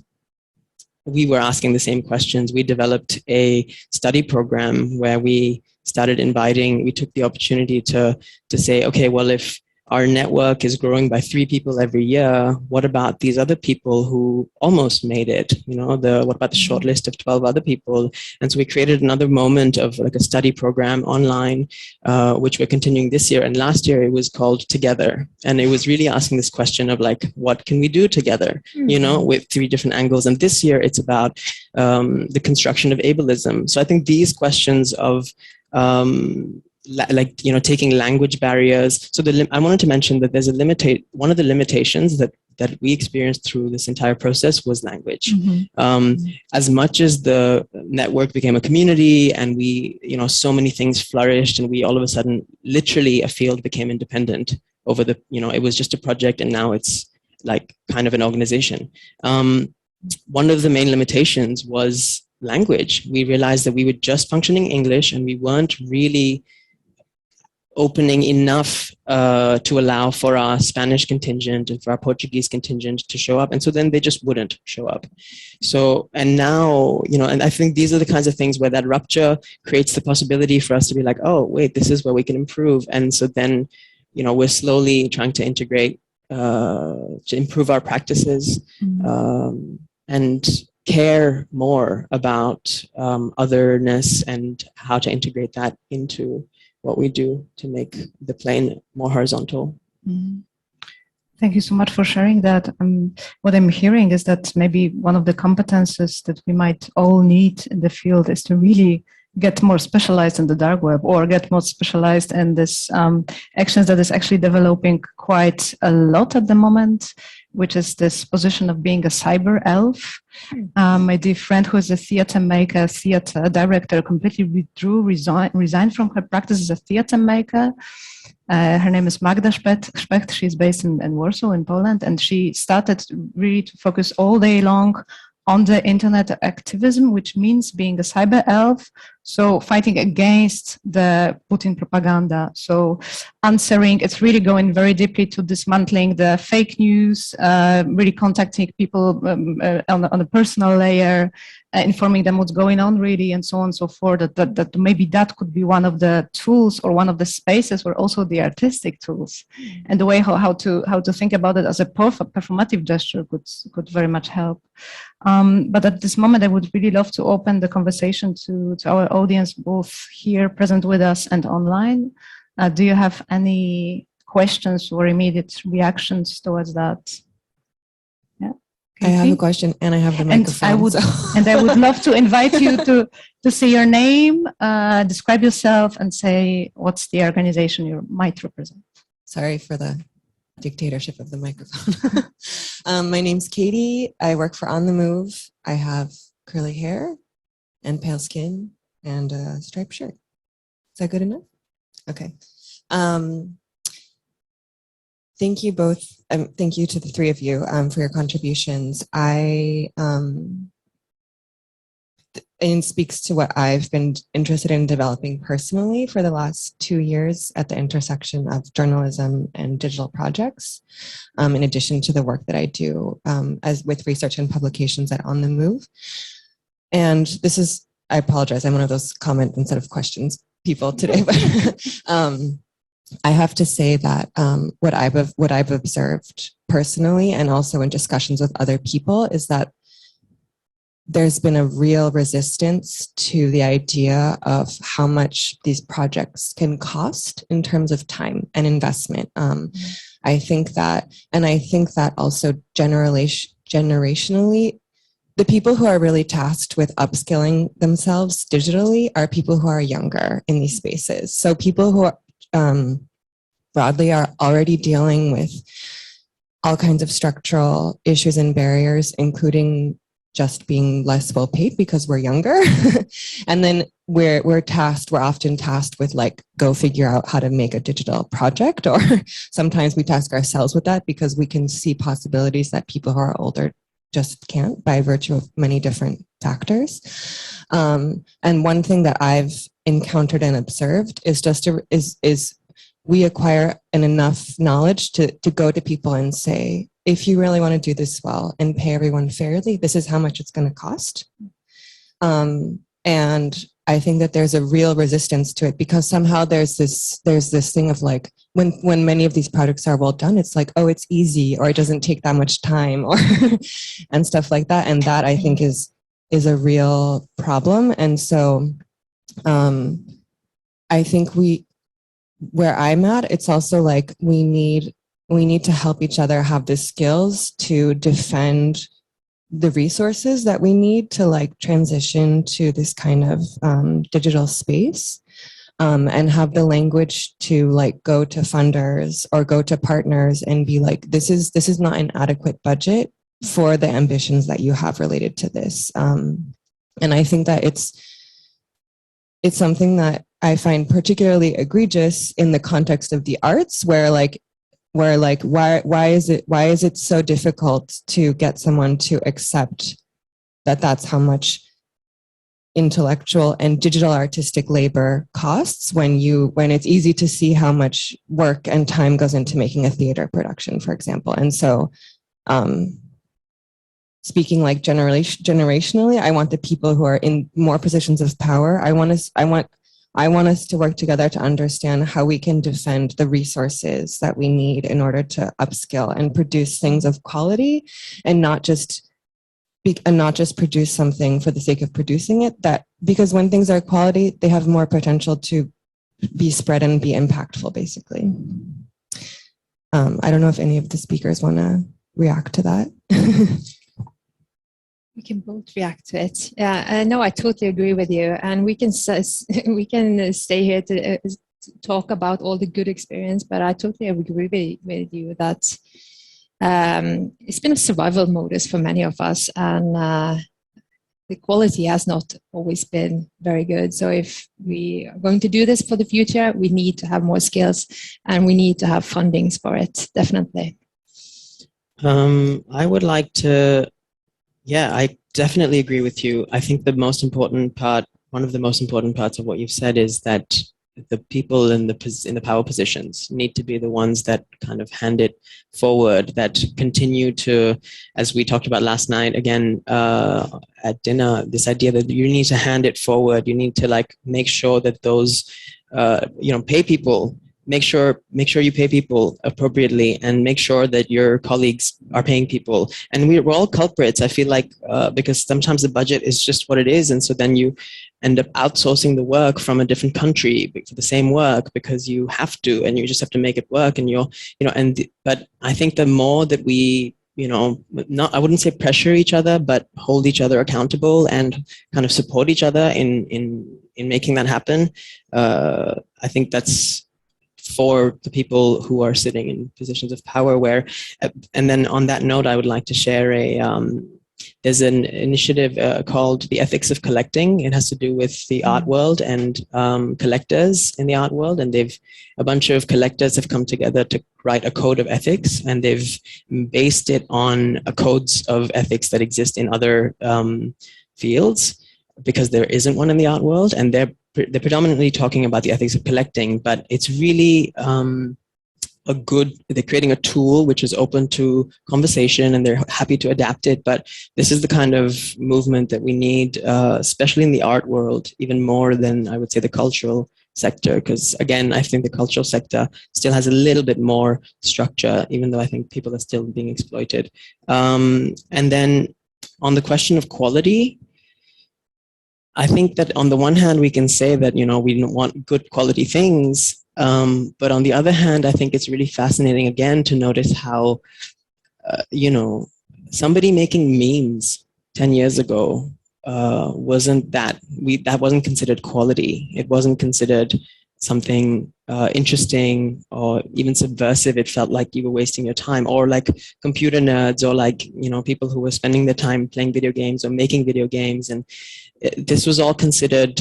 we were asking the same questions. We developed a study program where we took the opportunity to say, okay, well, if our network is growing by 3 people every year, what about these other people who almost made it? What about the short list of 12 other people? And so we created another moment of like a study program online, which we're continuing this year. And last year it was called Together. And it was really asking this question of like, what can we do together, with 3 different angles. And this year it's about the construction of ableism. So I think these questions of taking language barriers. So I wanted to mention that there's one of the limitations that we experienced through this entire process was language. As much as the network became a community and we, so many things flourished, and we all of a sudden, literally a field became independent over it was just a project, and now it's like kind of an organization. One of the main limitations was language. We realized that we were just functioning English, and we weren't really opening enough to allow for our Spanish contingent and for our Portuguese contingent to show up. And so then they just wouldn't show up. So, and now, you know, and I think these are the kinds of things where that rupture creates the possibility for us to be like, oh, wait, this is where we can improve. And so then, you know, we're slowly trying to integrate, to improve our practices, and care more about otherness and how to integrate that into what we do to make the plane more horizontal. Thank you so much for sharing that. What I'm hearing is that maybe one of the competences that we might all need in the field is to really get more specialized in the dark web, or get more specialized in this actions that is actually developing quite a lot at the moment, which is this position of being a cyber elf. My dear friend, who is a theater maker, theater director, completely resigned from her practice as a theater maker. Her name is Magda Specht. She's based in Warsaw, in Poland, and she started really to focus all day long on the internet activism, which means being a cyber elf, so fighting against the Putin propaganda. So answering, it's really going very deeply to dismantling the fake news, really contacting people on a personal layer, informing them what's going on really, and so on and so forth, that maybe that could be one of the tools or one of the spaces where also the artistic tools and the way how to think about it as a performative gesture could very much help. But at this moment, I would really love to open the conversation to our audience, both here present with us and online. Do you have any questions or immediate reactions towards that? Yeah. I have a question, and I have the microphone. And I would love to invite you to say your name, describe yourself, and say what's the organization you might represent. Sorry for the dictatorship of the microphone. My name's Katie. I work for On the Move. I have curly hair and pale skin and a striped shirt. Is that good enough? Okay. Thank you both. Thank you to the three of you for your contributions. And speaks to what I've been interested in developing personally for the last 2 years at the intersection of journalism and digital projects, in addition to the work that I do as with research and publications at On the Move. And this is, I apologize, I'm one of those comment instead of questions people today, but I have to say that what I've observed personally and also in discussions with other people is that there's been a real resistance to the idea of how much these projects can cost in terms of time and investment. I think that also generationally, the people who are really tasked with upskilling themselves digitally are people who are younger in these spaces. So people who are broadly are already dealing with all kinds of structural issues and barriers, including just being less well paid because we're younger. And then we're often tasked with like, go figure out how to make a digital project, or sometimes we task ourselves with that because we can see possibilities that people who are older just can't by virtue of many different factors. And one thing that I've encountered and observed is we acquire enough knowledge to go to people and say, if you really want to do this well and pay everyone fairly, this is how much it's going to cost. And I think that there's a real resistance to it because somehow there's this thing of like, when many of these projects are well done, it's like, oh, it's easy, or it doesn't take that much time, or and stuff like that. And that I think is a real problem. And so I think where I'm at, it's also like we need to help each other have the skills to defend the resources that we need to like transition to this kind of digital space, and have the language to like go to funders or go to partners and be like, this is not an adequate budget for the ambitions that you have related to this. And I think that it's something that I find particularly egregious in the context of the arts, where why is it so difficult to get someone to accept that that's how much intellectual and digital artistic labor costs when it's easy to see how much work and time goes into making a theater production, for example. And so speaking like generationally, I want the people who are in more positions of power, I want us to work together to understand how we can defend the resources that we need in order to upskill and produce things of quality, and not just produce something for the sake of producing it. That because when things are quality, they have more potential to be spread and be impactful, basically. I don't know if any of the speakers want to react to that. We can both react to it. Yeah, no, I totally agree with you, and we can stay here to talk about all the good experience. But I totally agree with you that it's been a survival modus for many of us, and the quality has not always been very good. So if we are going to do this for the future, we need to have more skills, and we need to have fundings for it. Definitely. I would like to. Yeah, I definitely agree with you. I think one of the most important parts of what you've said is that the people in the power positions need to be the ones that kind of hand it forward, that continue to, as we talked about last night, again, at dinner, this idea that you need to hand it forward. You need to like make sure that those, pay people. Make sure you pay people appropriately, and make sure that your colleagues are paying people. And we're all culprits, I feel like, because sometimes the budget is just what it is. And so then you end up outsourcing the work from a different country for the same work because you have to, and you just have to make it work. And but I think the more that we, I wouldn't say pressure each other, but hold each other accountable and kind of support each other in making that happen. I think that's for the people who are sitting in positions of power and then on that note, I would like to share there's an initiative called The Ethics of Collecting. It has to do with the art world and collectors in the art world. And a bunch of collectors have come together to write a code of ethics, and they've based it on codes of ethics that exist in other fields, because there isn't one in the art world. And they're predominantly talking about the ethics of collecting, but it's really they're creating a tool which is open to conversation, and they're happy to adapt it. But this is the kind of movement that we need, especially in the art world, even more than I would say the cultural sector. Because again, I think the cultural sector still has a little bit more structure, even though I think people are still being exploited. And then on the question of quality, I think that on the one hand, we can say that, we want good quality things. But on the other hand, I think it's really fascinating, again, to notice how, somebody making memes 10 years ago that wasn't considered quality. It wasn't considered something interesting or even subversive. It felt like you were wasting your time. Or like computer nerds, or like, people who were spending their time playing video games or making video games. And this was all considered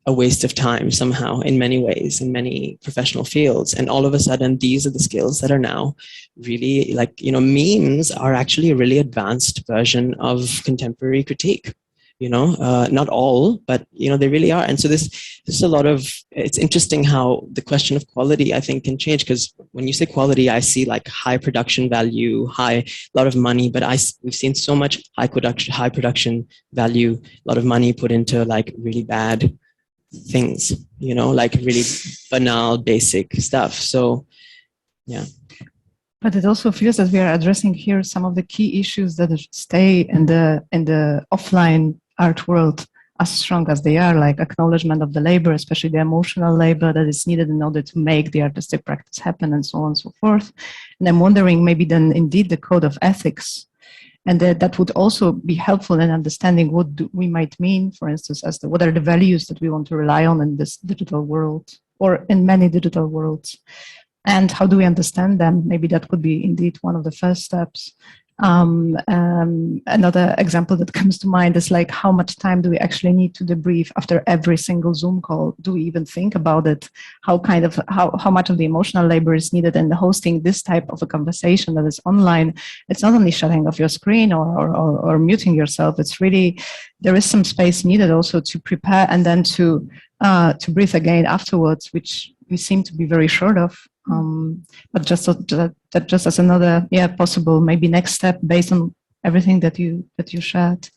a waste of time somehow in many ways, in many professional fields. And all of a sudden, these are the skills that are now really like, memes are actually a really advanced version of contemporary critique. Not all, but they really are. And so there's a lot of, it's interesting how the question of quality, I think, can change, because when you say quality, I see like high production value, a lot of money, but we've seen so much high production value, a lot of money put into like really bad things, like really banal, basic stuff. So, yeah. But it also feels that we are addressing here some of the key issues that stay in the offline art world as strong as they are, like acknowledgement of the labor, especially the emotional labor that is needed in order to make the artistic practice happen, and so on and so forth. And I'm wondering, maybe then indeed the code of ethics, and that would also be helpful in understanding what we might mean, for instance, what are the values that we want to rely on in this digital world, or in many digital worlds. And how do we understand them? Maybe that could be indeed one of the first steps. Another example that comes to mind is like, how much time do we actually need to debrief after every single Zoom call? Do we even think about it? How much of the emotional labor is needed in hosting this type of a conversation that is online? It's not only shutting off your screen or muting yourself. It's really, there is some space needed also to prepare and then to breathe again afterwards, which we seem to be very short of. But just as another possible maybe next step based on everything that you shared.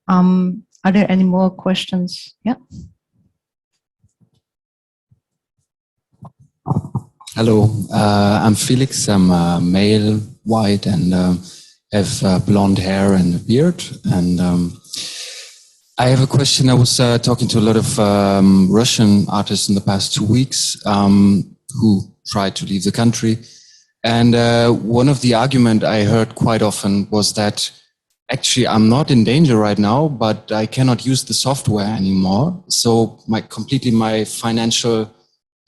Are there any more questions? Yeah. Hello, I'm Felix. I'm male, white, and have blonde hair and a beard. And I have a question. I was talking to a lot of Russian artists in the past 2 weeks who tried to leave the country. And one of the arguments I heard quite often was that actually I'm not in danger right now, but I cannot use the software anymore. So my financial,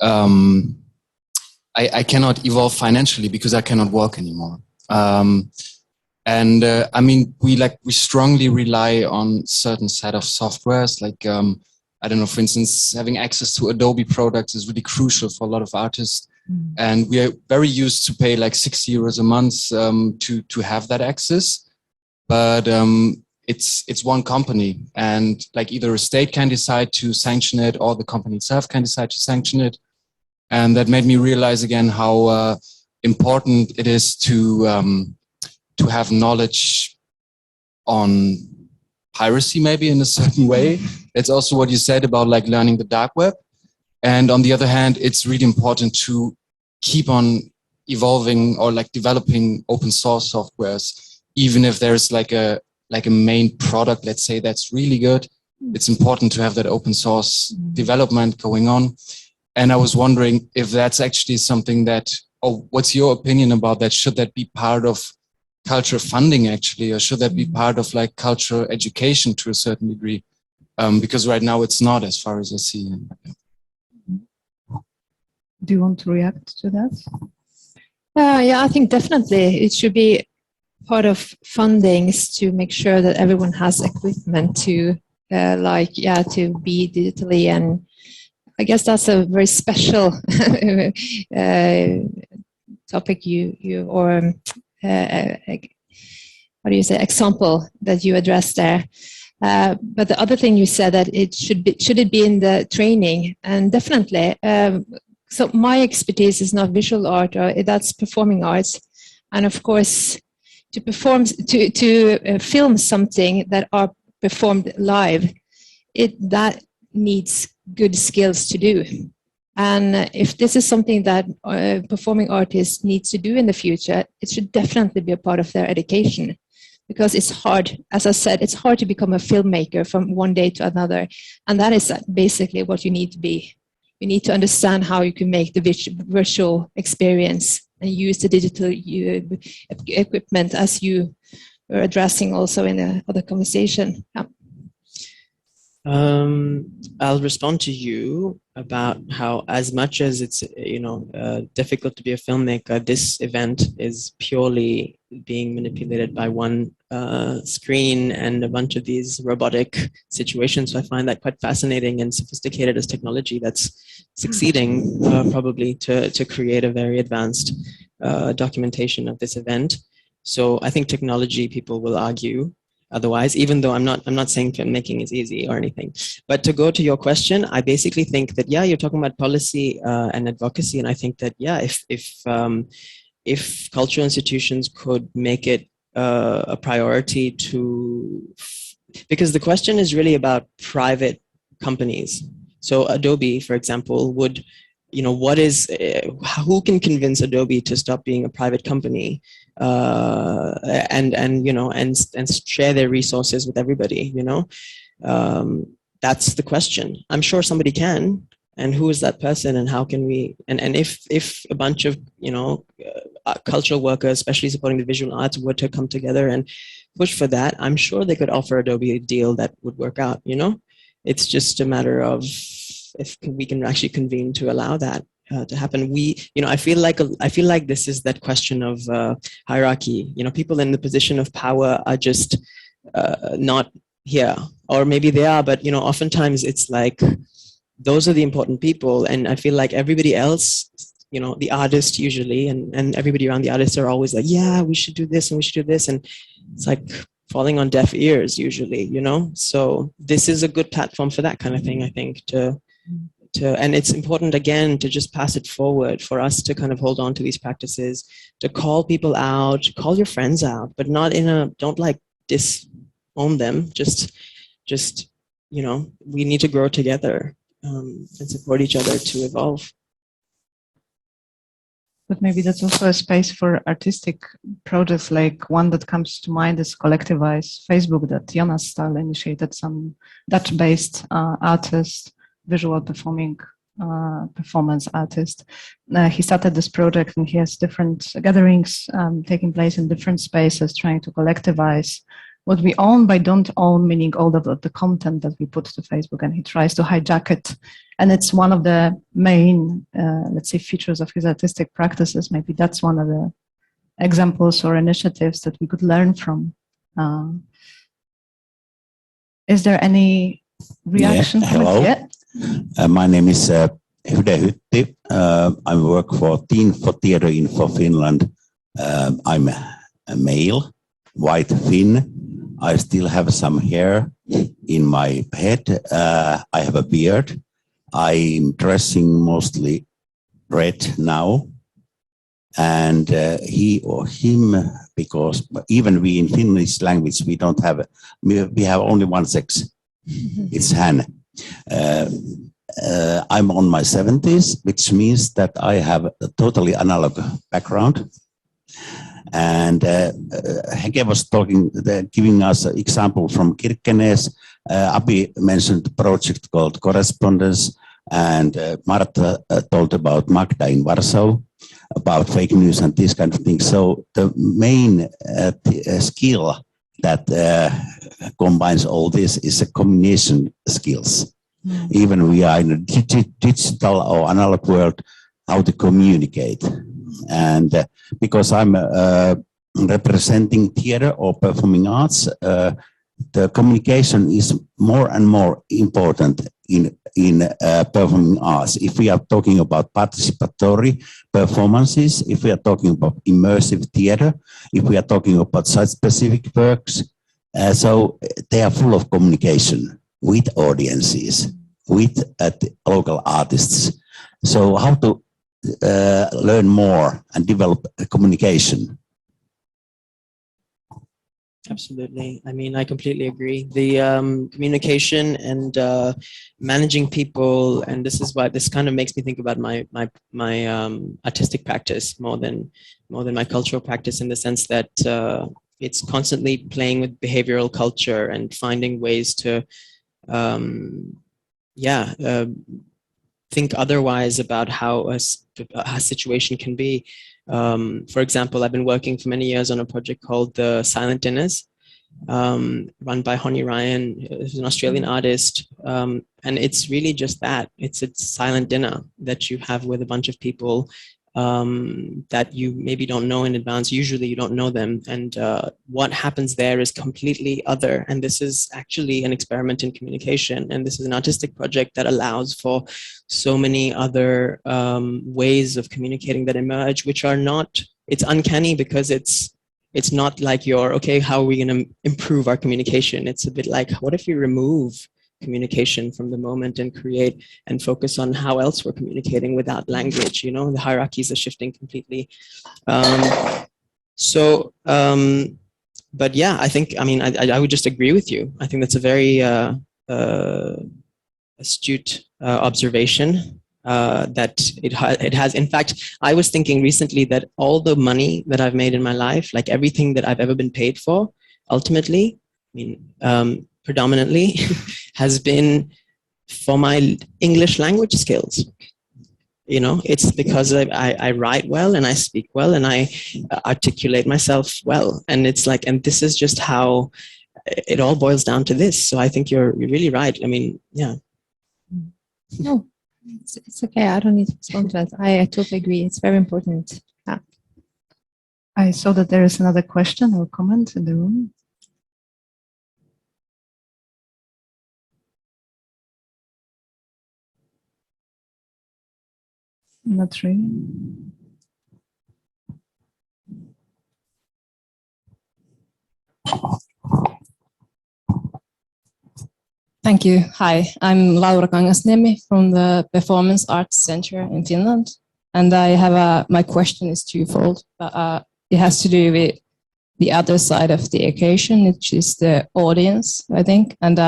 I cannot evolve financially because I cannot work anymore. I mean, we strongly rely on certain set of softwares, like, I don't know, for instance, having access to Adobe products is really crucial for a lot of artists. And we are very used to pay like 60 euros a month to have that access. But it's one company, and like either a state can decide to sanction it or the company itself can decide to sanction it. And that made me realize again how important it is to have knowledge on piracy, maybe in a certain way. It's also what you said about like learning the dark web. And on the other hand, it's really important to keep on evolving or like developing open source softwares, even if there's like a main product, let's say, that's really good. It's important to have that open source development going on. And I was wondering if that's actually something that, or what's your opinion about that? Should that be part of culture funding actually, or should that be part of like cultural education to a certain degree? Because right now it's not, as far as I see. Do you want to react to that? Yeah, I think definitely it should be part of fundings to make sure that everyone has equipment to to be digitally. And I guess that's a very special topic example that you addressed there. But the other thing you said, that should it be in the training? And definitely. So my expertise is not visual art, or that's performing arts. And of course, to perform, to film something that are performed live, that needs good skills to do. And if this is something that performing artists need to do in the future, it should definitely be a part of their education. Because it's hard, as I said, it's hard to become a filmmaker from one day to another. And that is basically what you need to be. You need to understand how you can make the virtual experience and use the digital equipment, as you were addressing also in the other conversation. Yeah. I'll respond to you about how, as much as it's difficult to be a filmmaker, this event is purely being manipulated by one screen and a bunch of these robotic situations. So I find that quite fascinating and sophisticated as technology that's succeeding probably to create a very advanced documentation of this event. So I think technology, people will argue otherwise, even though I'm not saying filmmaking is easy or anything. But to go to your question, I basically think that, yeah, you're talking about policy and advocacy. And I think that, yeah, if cultural institutions could make it a priority because the question is really about private companies. So Adobe, for example, would, who can convince Adobe to stop being a private company and share their resources with everybody? That's the question. I'm sure somebody can. And who is that person, and how can we? And if a bunch of cultural workers, especially supporting the visual arts, were to come together and push for that, I'm sure they could offer Adobe a deal that would work out. It's just a matter of if we can actually convene to allow that. to happen. I feel like this is that question of hierarchy. People in the position of power are just not here, or maybe they are, but oftentimes it's like those are the important people, and I feel like everybody else, the artist usually, and everybody around the artist are always like, yeah, we should do this and we should do this, and it's like falling on deaf ears usually, so this is a good platform for that kind of thing, I think, and it's important again to just pass it forward, for us to kind of hold on to these practices, to call people out, call your friends out, but not don't like disown them, just we need to grow together and support each other to evolve. But maybe that's also a space for artistic projects, like one that comes to mind is Collectivize Facebook that Jonas Stahl initiated, some Dutch-based artist, visual performance artist. He started this project and he has different gatherings taking place in different spaces, trying to collectivize what we own but don't own, meaning all of the content that we put to Facebook, and he tries to hijack it. And it's one of the main, let's say, features of his artistic practices. Maybe that's one of the examples or initiatives that we could learn from. Is there any reaction? Hello. My name is Hyde Hytti. I work for Teen for Theatre Info Finland. I'm a male, white Finn. I still have some hair in my head. I have a beard. I'm dressing mostly red now. And he or him, because even we in Finnish language, we have only one sex. It's hän. I'm on my 70s, which means that I have a totally analog background. And Hege was giving us an example from Kirkenes. Abi mentioned a project called Correspondence, and Marta told about Magda in Warsaw, about fake news and these kind of things. So the main skill that combines all this is a communication skills. Even we are in a digital or analog world, how to communicate. And because I'm representing theater or performing arts, the communication is more and more important in performing arts. If we are talking about participatory performances, if we are talking about immersive theater, if we are talking about site-specific works, so they are full of communication with audiences, with the local artists. So how to learn more and develop communication? Absolutely. I mean, I completely agree. The communication and managing people, and this is why this kind of makes me think about my artistic practice more than my cultural practice, in the sense that it's constantly playing with behavioral culture and finding ways to think otherwise about how a situation can be. For example, I've been working for many years on a project called the Silent Dinners, run by Honey Ryan, who's an Australian artist. And it's really just that. It's a silent dinner that you have with a bunch of people that you maybe don't know in advance. Usually you don't know them. And what happens there is completely other. And this is actually an experiment in communication. And this is an artistic project that allows for so many other ways of communicating that emerge, which are not, it's uncanny because it's not like okay, how are we going to improve our communication? It's a bit like, what if we remove communication from the moment and create and focus on how else we're communicating without language? The hierarchies are shifting completely. But yeah, I think, I would just agree with you. I think that's a very astute observation, that it has. In fact, I was thinking recently that all the money that I've made in my life, like everything that I've ever been paid for, ultimately, predominantly has been for my English language skills. It's because I write well and I speak well and I articulate myself well. And it's like, and this is just how it all boils down to this. So I think you're really right. Yeah. No, It's okay. I don't need to respond to that. I totally agree. It's very important. Yeah. I saw that there is another question or comment in the room. Not really. Thank you. Hi, I'm Laura Kangasniemi from the Performance Arts Center in Finland. And I have my question is twofold. It has to do with the other side of the equation, which is the audience, I think. And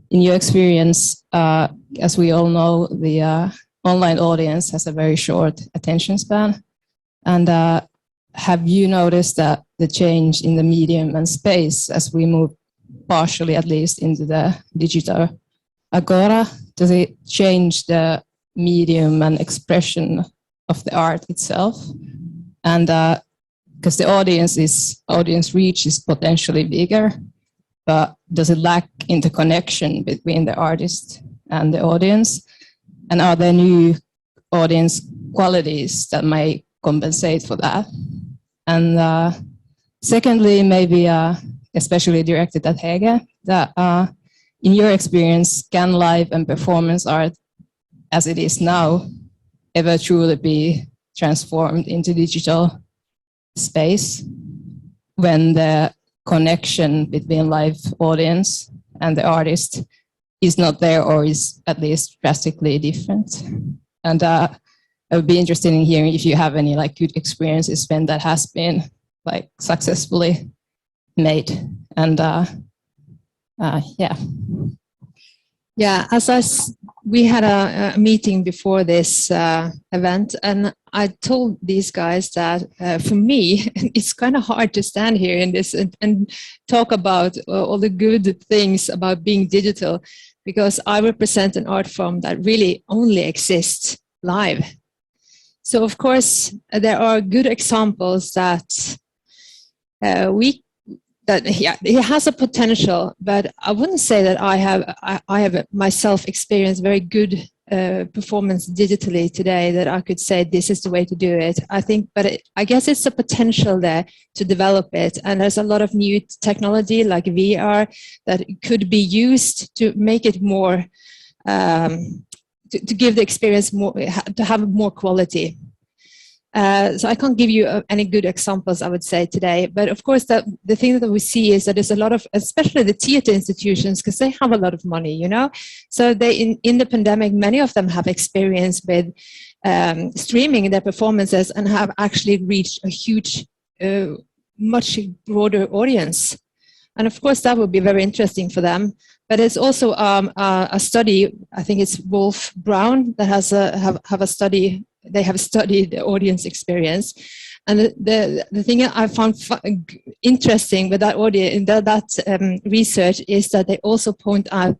in your experience, as we all know, the online audience has a very short attention span. And have you noticed that the change in the medium and space as we move partially at least into the digital agora, does it change the medium and expression of the art itself? And because the audience reach is potentially bigger, but does it lack interconnection between the artist and the audience? And are there new audience qualities that may compensate for that? And secondly, maybe especially directed at Hege, that in your experience, can live and performance art as it is now ever truly be transformed into digital space when the connection between live audience and the artist is not there, or is at least drastically different? And I would be interested in hearing if you have any like good experiences when that has been like successfully made. And yeah. Yeah, we had a meeting before this event, and I told these guys that for me, it's kind of hard to stand here in this and talk about all the good things about being digital, because I represent an art form that really only exists live. So of course, there are good examples that it has a potential, but I wouldn't say that I have myself experienced very good performance digitally today that I could say this is the way to do it. I think, but I guess it's a potential there to develop it. And there's a lot of new technology like VR that could be used to make it more, to give the experience more, to have more quality. So I can't give you any good examples, I would say, today. But of course, the thing that we see is that there's a lot of, especially the theater institutions, because they have a lot of money, you know. So they, in the pandemic, many of them have experience with streaming their performances and have actually reached a huge, much broader audience. And of course, that would be very interesting for them. But it's also a study, I think it's Wolf Brown that has have a study. They have studied the audience experience. And the thing I found interesting with that audience, that research, is that they also point out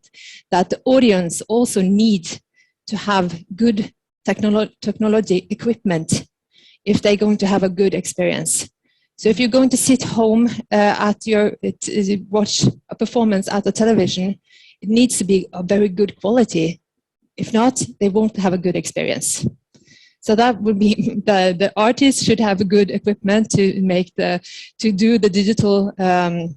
that the audience also need to have good technology equipment if they're going to have a good experience. So if you're going to sit home watch a performance at the television, it needs to be a very good quality. If not, they won't have a good experience. So that would be the artist should have a good equipment to do the digital, the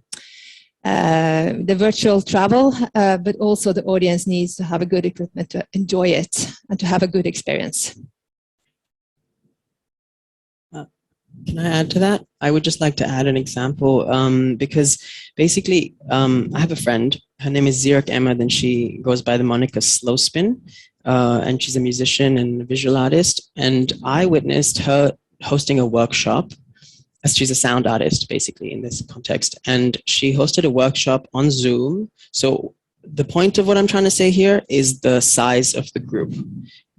virtual travel, but also the audience needs to have a good equipment to enjoy it and to have a good experience. Can I add to that? I would just like to add an example because basically I have a friend. Her name is Zirk Emma, and she goes by the moniker Slow Spin. And she's a musician and a visual artist. And I witnessed her hosting a workshop, as she's a sound artist, basically, in this context. And she hosted a workshop on Zoom. So the point of what I'm trying to say here is the size of the group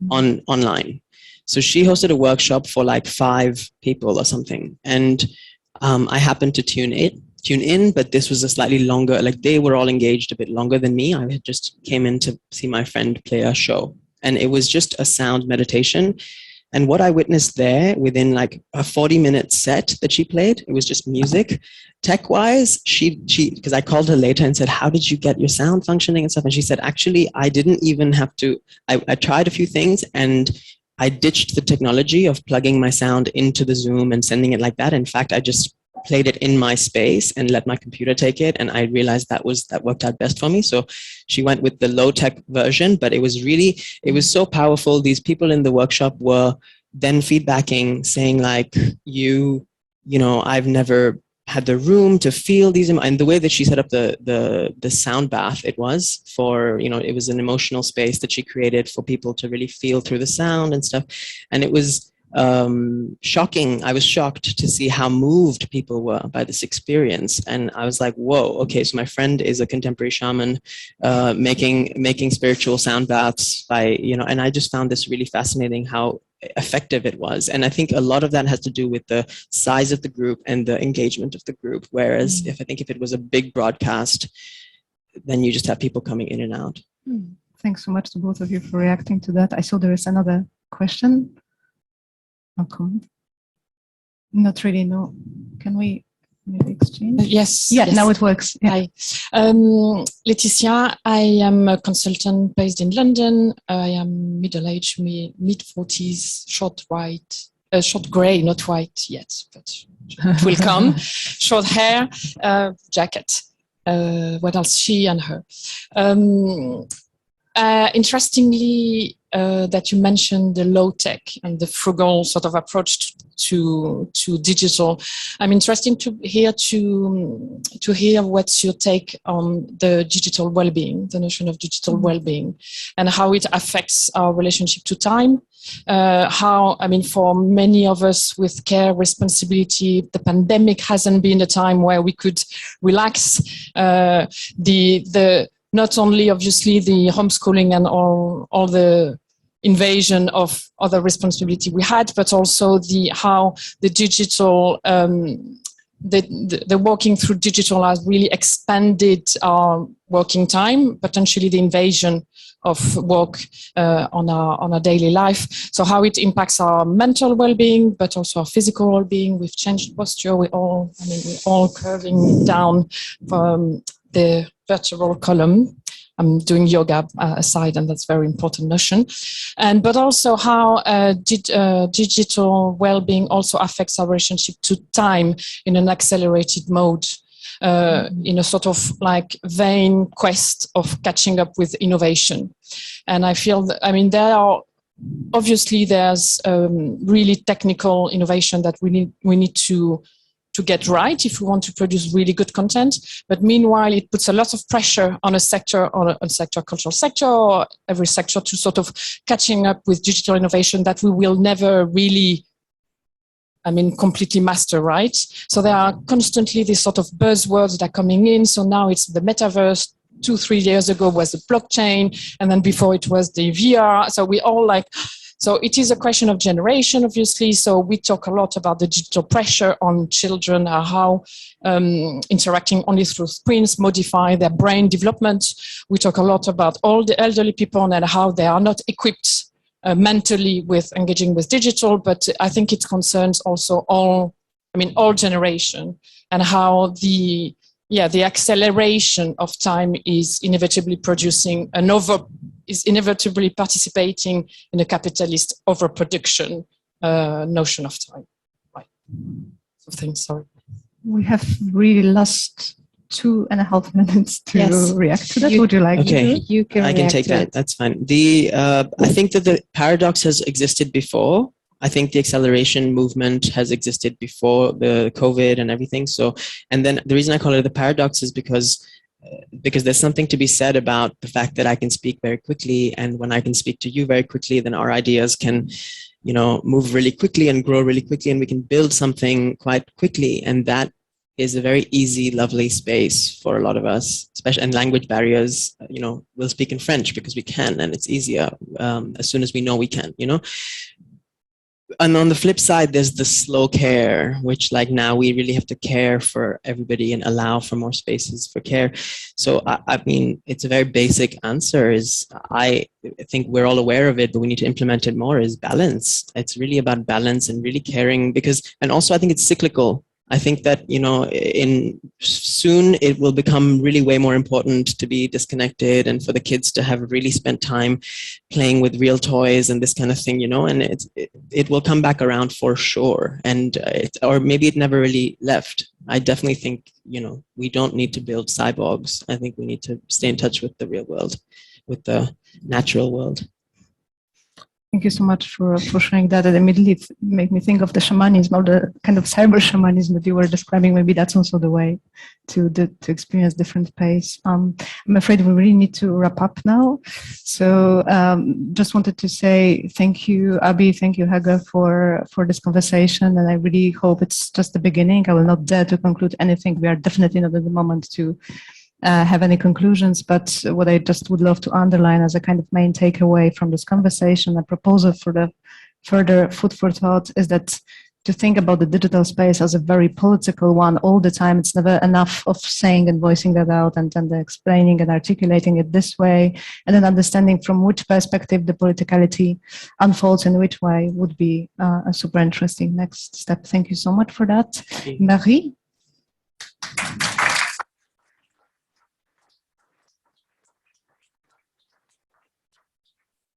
online. So she hosted a workshop for like 5 people or something. And I happened to tune in, but this was a slightly longer, like they were all engaged a bit longer than me. I had just came in to see my friend play a show, and it was just a sound meditation. And what I witnessed there within like a 40-minute set that she played, it was just music. Tech-wise, she because I called her later and said, how did you get your sound functioning and stuff? And she said, actually, I didn't even have to, I tried a few things and I ditched the technology of plugging my sound into the Zoom and sending it like that. In fact, I just played it in my space and let my computer take it. And I realized that worked out best for me. So she went with the low tech version, but it was so powerful. These people in the workshop were then feedbacking, saying like, you know, I've never had the room to feel these, and the way that she set up the sound bath, it was for, you know, it was an emotional space that she created for people to really feel through the sound and stuff. And it was shocking. I was shocked to see how moved people were by this experience. And I was like, whoa, okay, so my friend is a contemporary shaman making spiritual sound baths by, you know, and I just found this really fascinating how effective it was. And I think a lot of that has to do with the size of the group and the engagement of the group. Whereas if it was a big broadcast, then you just have people coming in and out. Thanks so much to both of you for reacting to that. I saw there is another question. I'll comment. Not really, no. Can we maybe exchange? Yes. Yeah, yes. now it works. Yeah. Hi. Laetitia, I am a consultant based in London. I am middle-aged, mid-40s, short grey, not white yet, but it will come. Short hair, jacket. What else? She and her. Interestingly, that you mentioned the low tech and the frugal sort of approach to digital. I'm interested to hear what's your take on the digital well-being, the notion of digital well-being, and how it affects our relationship to time. For many of us with care responsibility, the pandemic hasn't been a time where we could relax. Not only obviously the homeschooling and all the invasion of other responsibility we had, but also how the digital, the working through digital has really expanded our working time, potentially the invasion of work on our daily life. So how it impacts our mental well-being, but also our physical well-being. We've changed posture. We're all curving down from the vertebral column. I'm doing yoga aside, and that's a very important notion. But also how digital well-being also affects our relationship to time in an accelerated mode, in a sort of like vain quest of catching up with innovation. And I feel that, there's really technical innovation that we need to get right if we want to produce really good content. But meanwhile, it puts a lot of pressure on a sector, cultural sector, or every sector to sort of catching up with digital innovation that we will never really, completely master, right? So there are constantly these sort of buzzwords that are coming in. So now it's the metaverse. 2-3 years ago was the blockchain. And then before it was the VR. So we all so it is a question of generation, obviously. So we talk a lot about the digital pressure on children, how interacting only through screens modify their brain development. We talk a lot about all the elderly people and how they are not equipped mentally with engaging with digital. But I think it concerns also all generation, and how the acceleration of time is inevitably participating in a capitalist overproduction notion of time. Right. Sorry. We have really lost 2.5 minutes to react to that. Would you like to? You can I can take that. That's fine. I think that the paradox has existed before. I think the acceleration movement has existed before the COVID and everything. So, and then the reason I call it the paradox is because there's something to be said about the fact that I can speak very quickly, and when I can speak to you very quickly, then our ideas can, move really quickly and grow really quickly, and we can build something quite quickly. And that is a very easy, lovely space for a lot of us, especially in language barriers. We'll speak in French because we can, and it's easier as soon as we know we can. and on the flip side, there's the slow care, which like now we really have to care for everybody and allow for more spaces for care. So I mean, it's a very basic answer is I think we're all aware of it, but we need to implement it more is balance. It's really about balance and really caring because, and also I think it's cyclical. I think that, you know, soon it will become really way more important to be disconnected and for the kids to have really spent time playing with real toys and this kind of thing, you know, and it will come back around for sure. And or maybe it never really left. I definitely think, you know, we don't need to build cyborgs. I think we need to stay in touch with the real world, with the natural world. Thank you so much for sharing that. It immediately made me think of the shamanism, or the kind of cyber shamanism that you were describing. Maybe that's also the way to experience different pace. I'm afraid we really need to wrap up now. So just wanted to say thank you, Abby, thank you, Hege, for this conversation. And I really hope it's just the beginning. I will not dare to conclude anything. We are definitely not at the moment to have any conclusions, but what I just would love to underline as a kind of main takeaway from this conversation, a proposal for the further food for thought is that to think about the digital space as a very political one all the time. It's never enough of saying and voicing that out and then explaining and articulating it this way, and then understanding from which perspective the politicality unfolds in which way would be a super interesting next step. Thank you so much for that. Marie?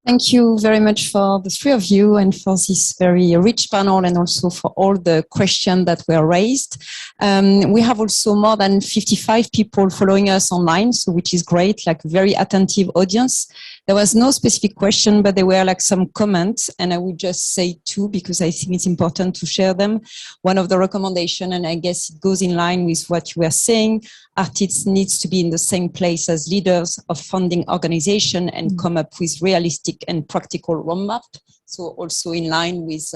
Thank you very much for the three of you and for this very rich panel and also for all the questions that were raised. We have also more than 55 people following us online, so which is great, like very attentive audience. There was no specific question, but there were like some comments, and I would just say two because I think it's important to share them. One of the recommendations, and I guess it goes in line with what you were saying, artists needs to be in the same place as leaders of funding organization and come up with realistic and practical roadmap. So also in line with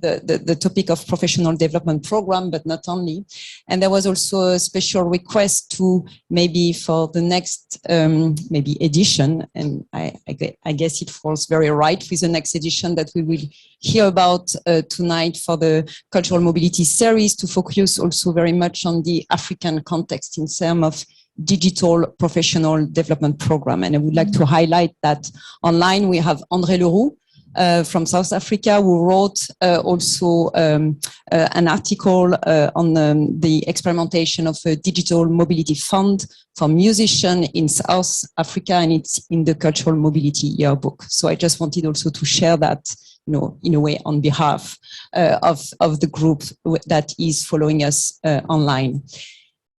the topic of professional development program, but not only. And there was also a special request to maybe for the next maybe edition, and I guess it falls very right with the next edition that we will hear about tonight for the cultural mobility series, to focus also very much on the African context in terms of digital professional development program. And I would like to highlight that online we have André Leroux, from South Africa, who wrote also an article on the experimentation of a digital mobility fund for musicians in South Africa, and it's in the Cultural Mobility Yearbook. So I just wanted also to share that, you know, in a way on behalf of the group that is following us online.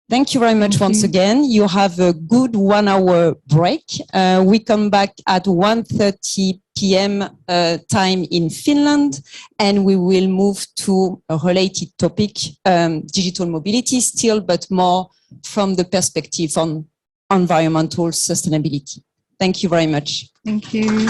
Thank you very much once again. You have a good 1 hour break. We come back at 1:30 p.m. Time in Finland, and we will move to a related topic, digital mobility still, but more from the perspective on environmental sustainability. Thank you very much. Thank you.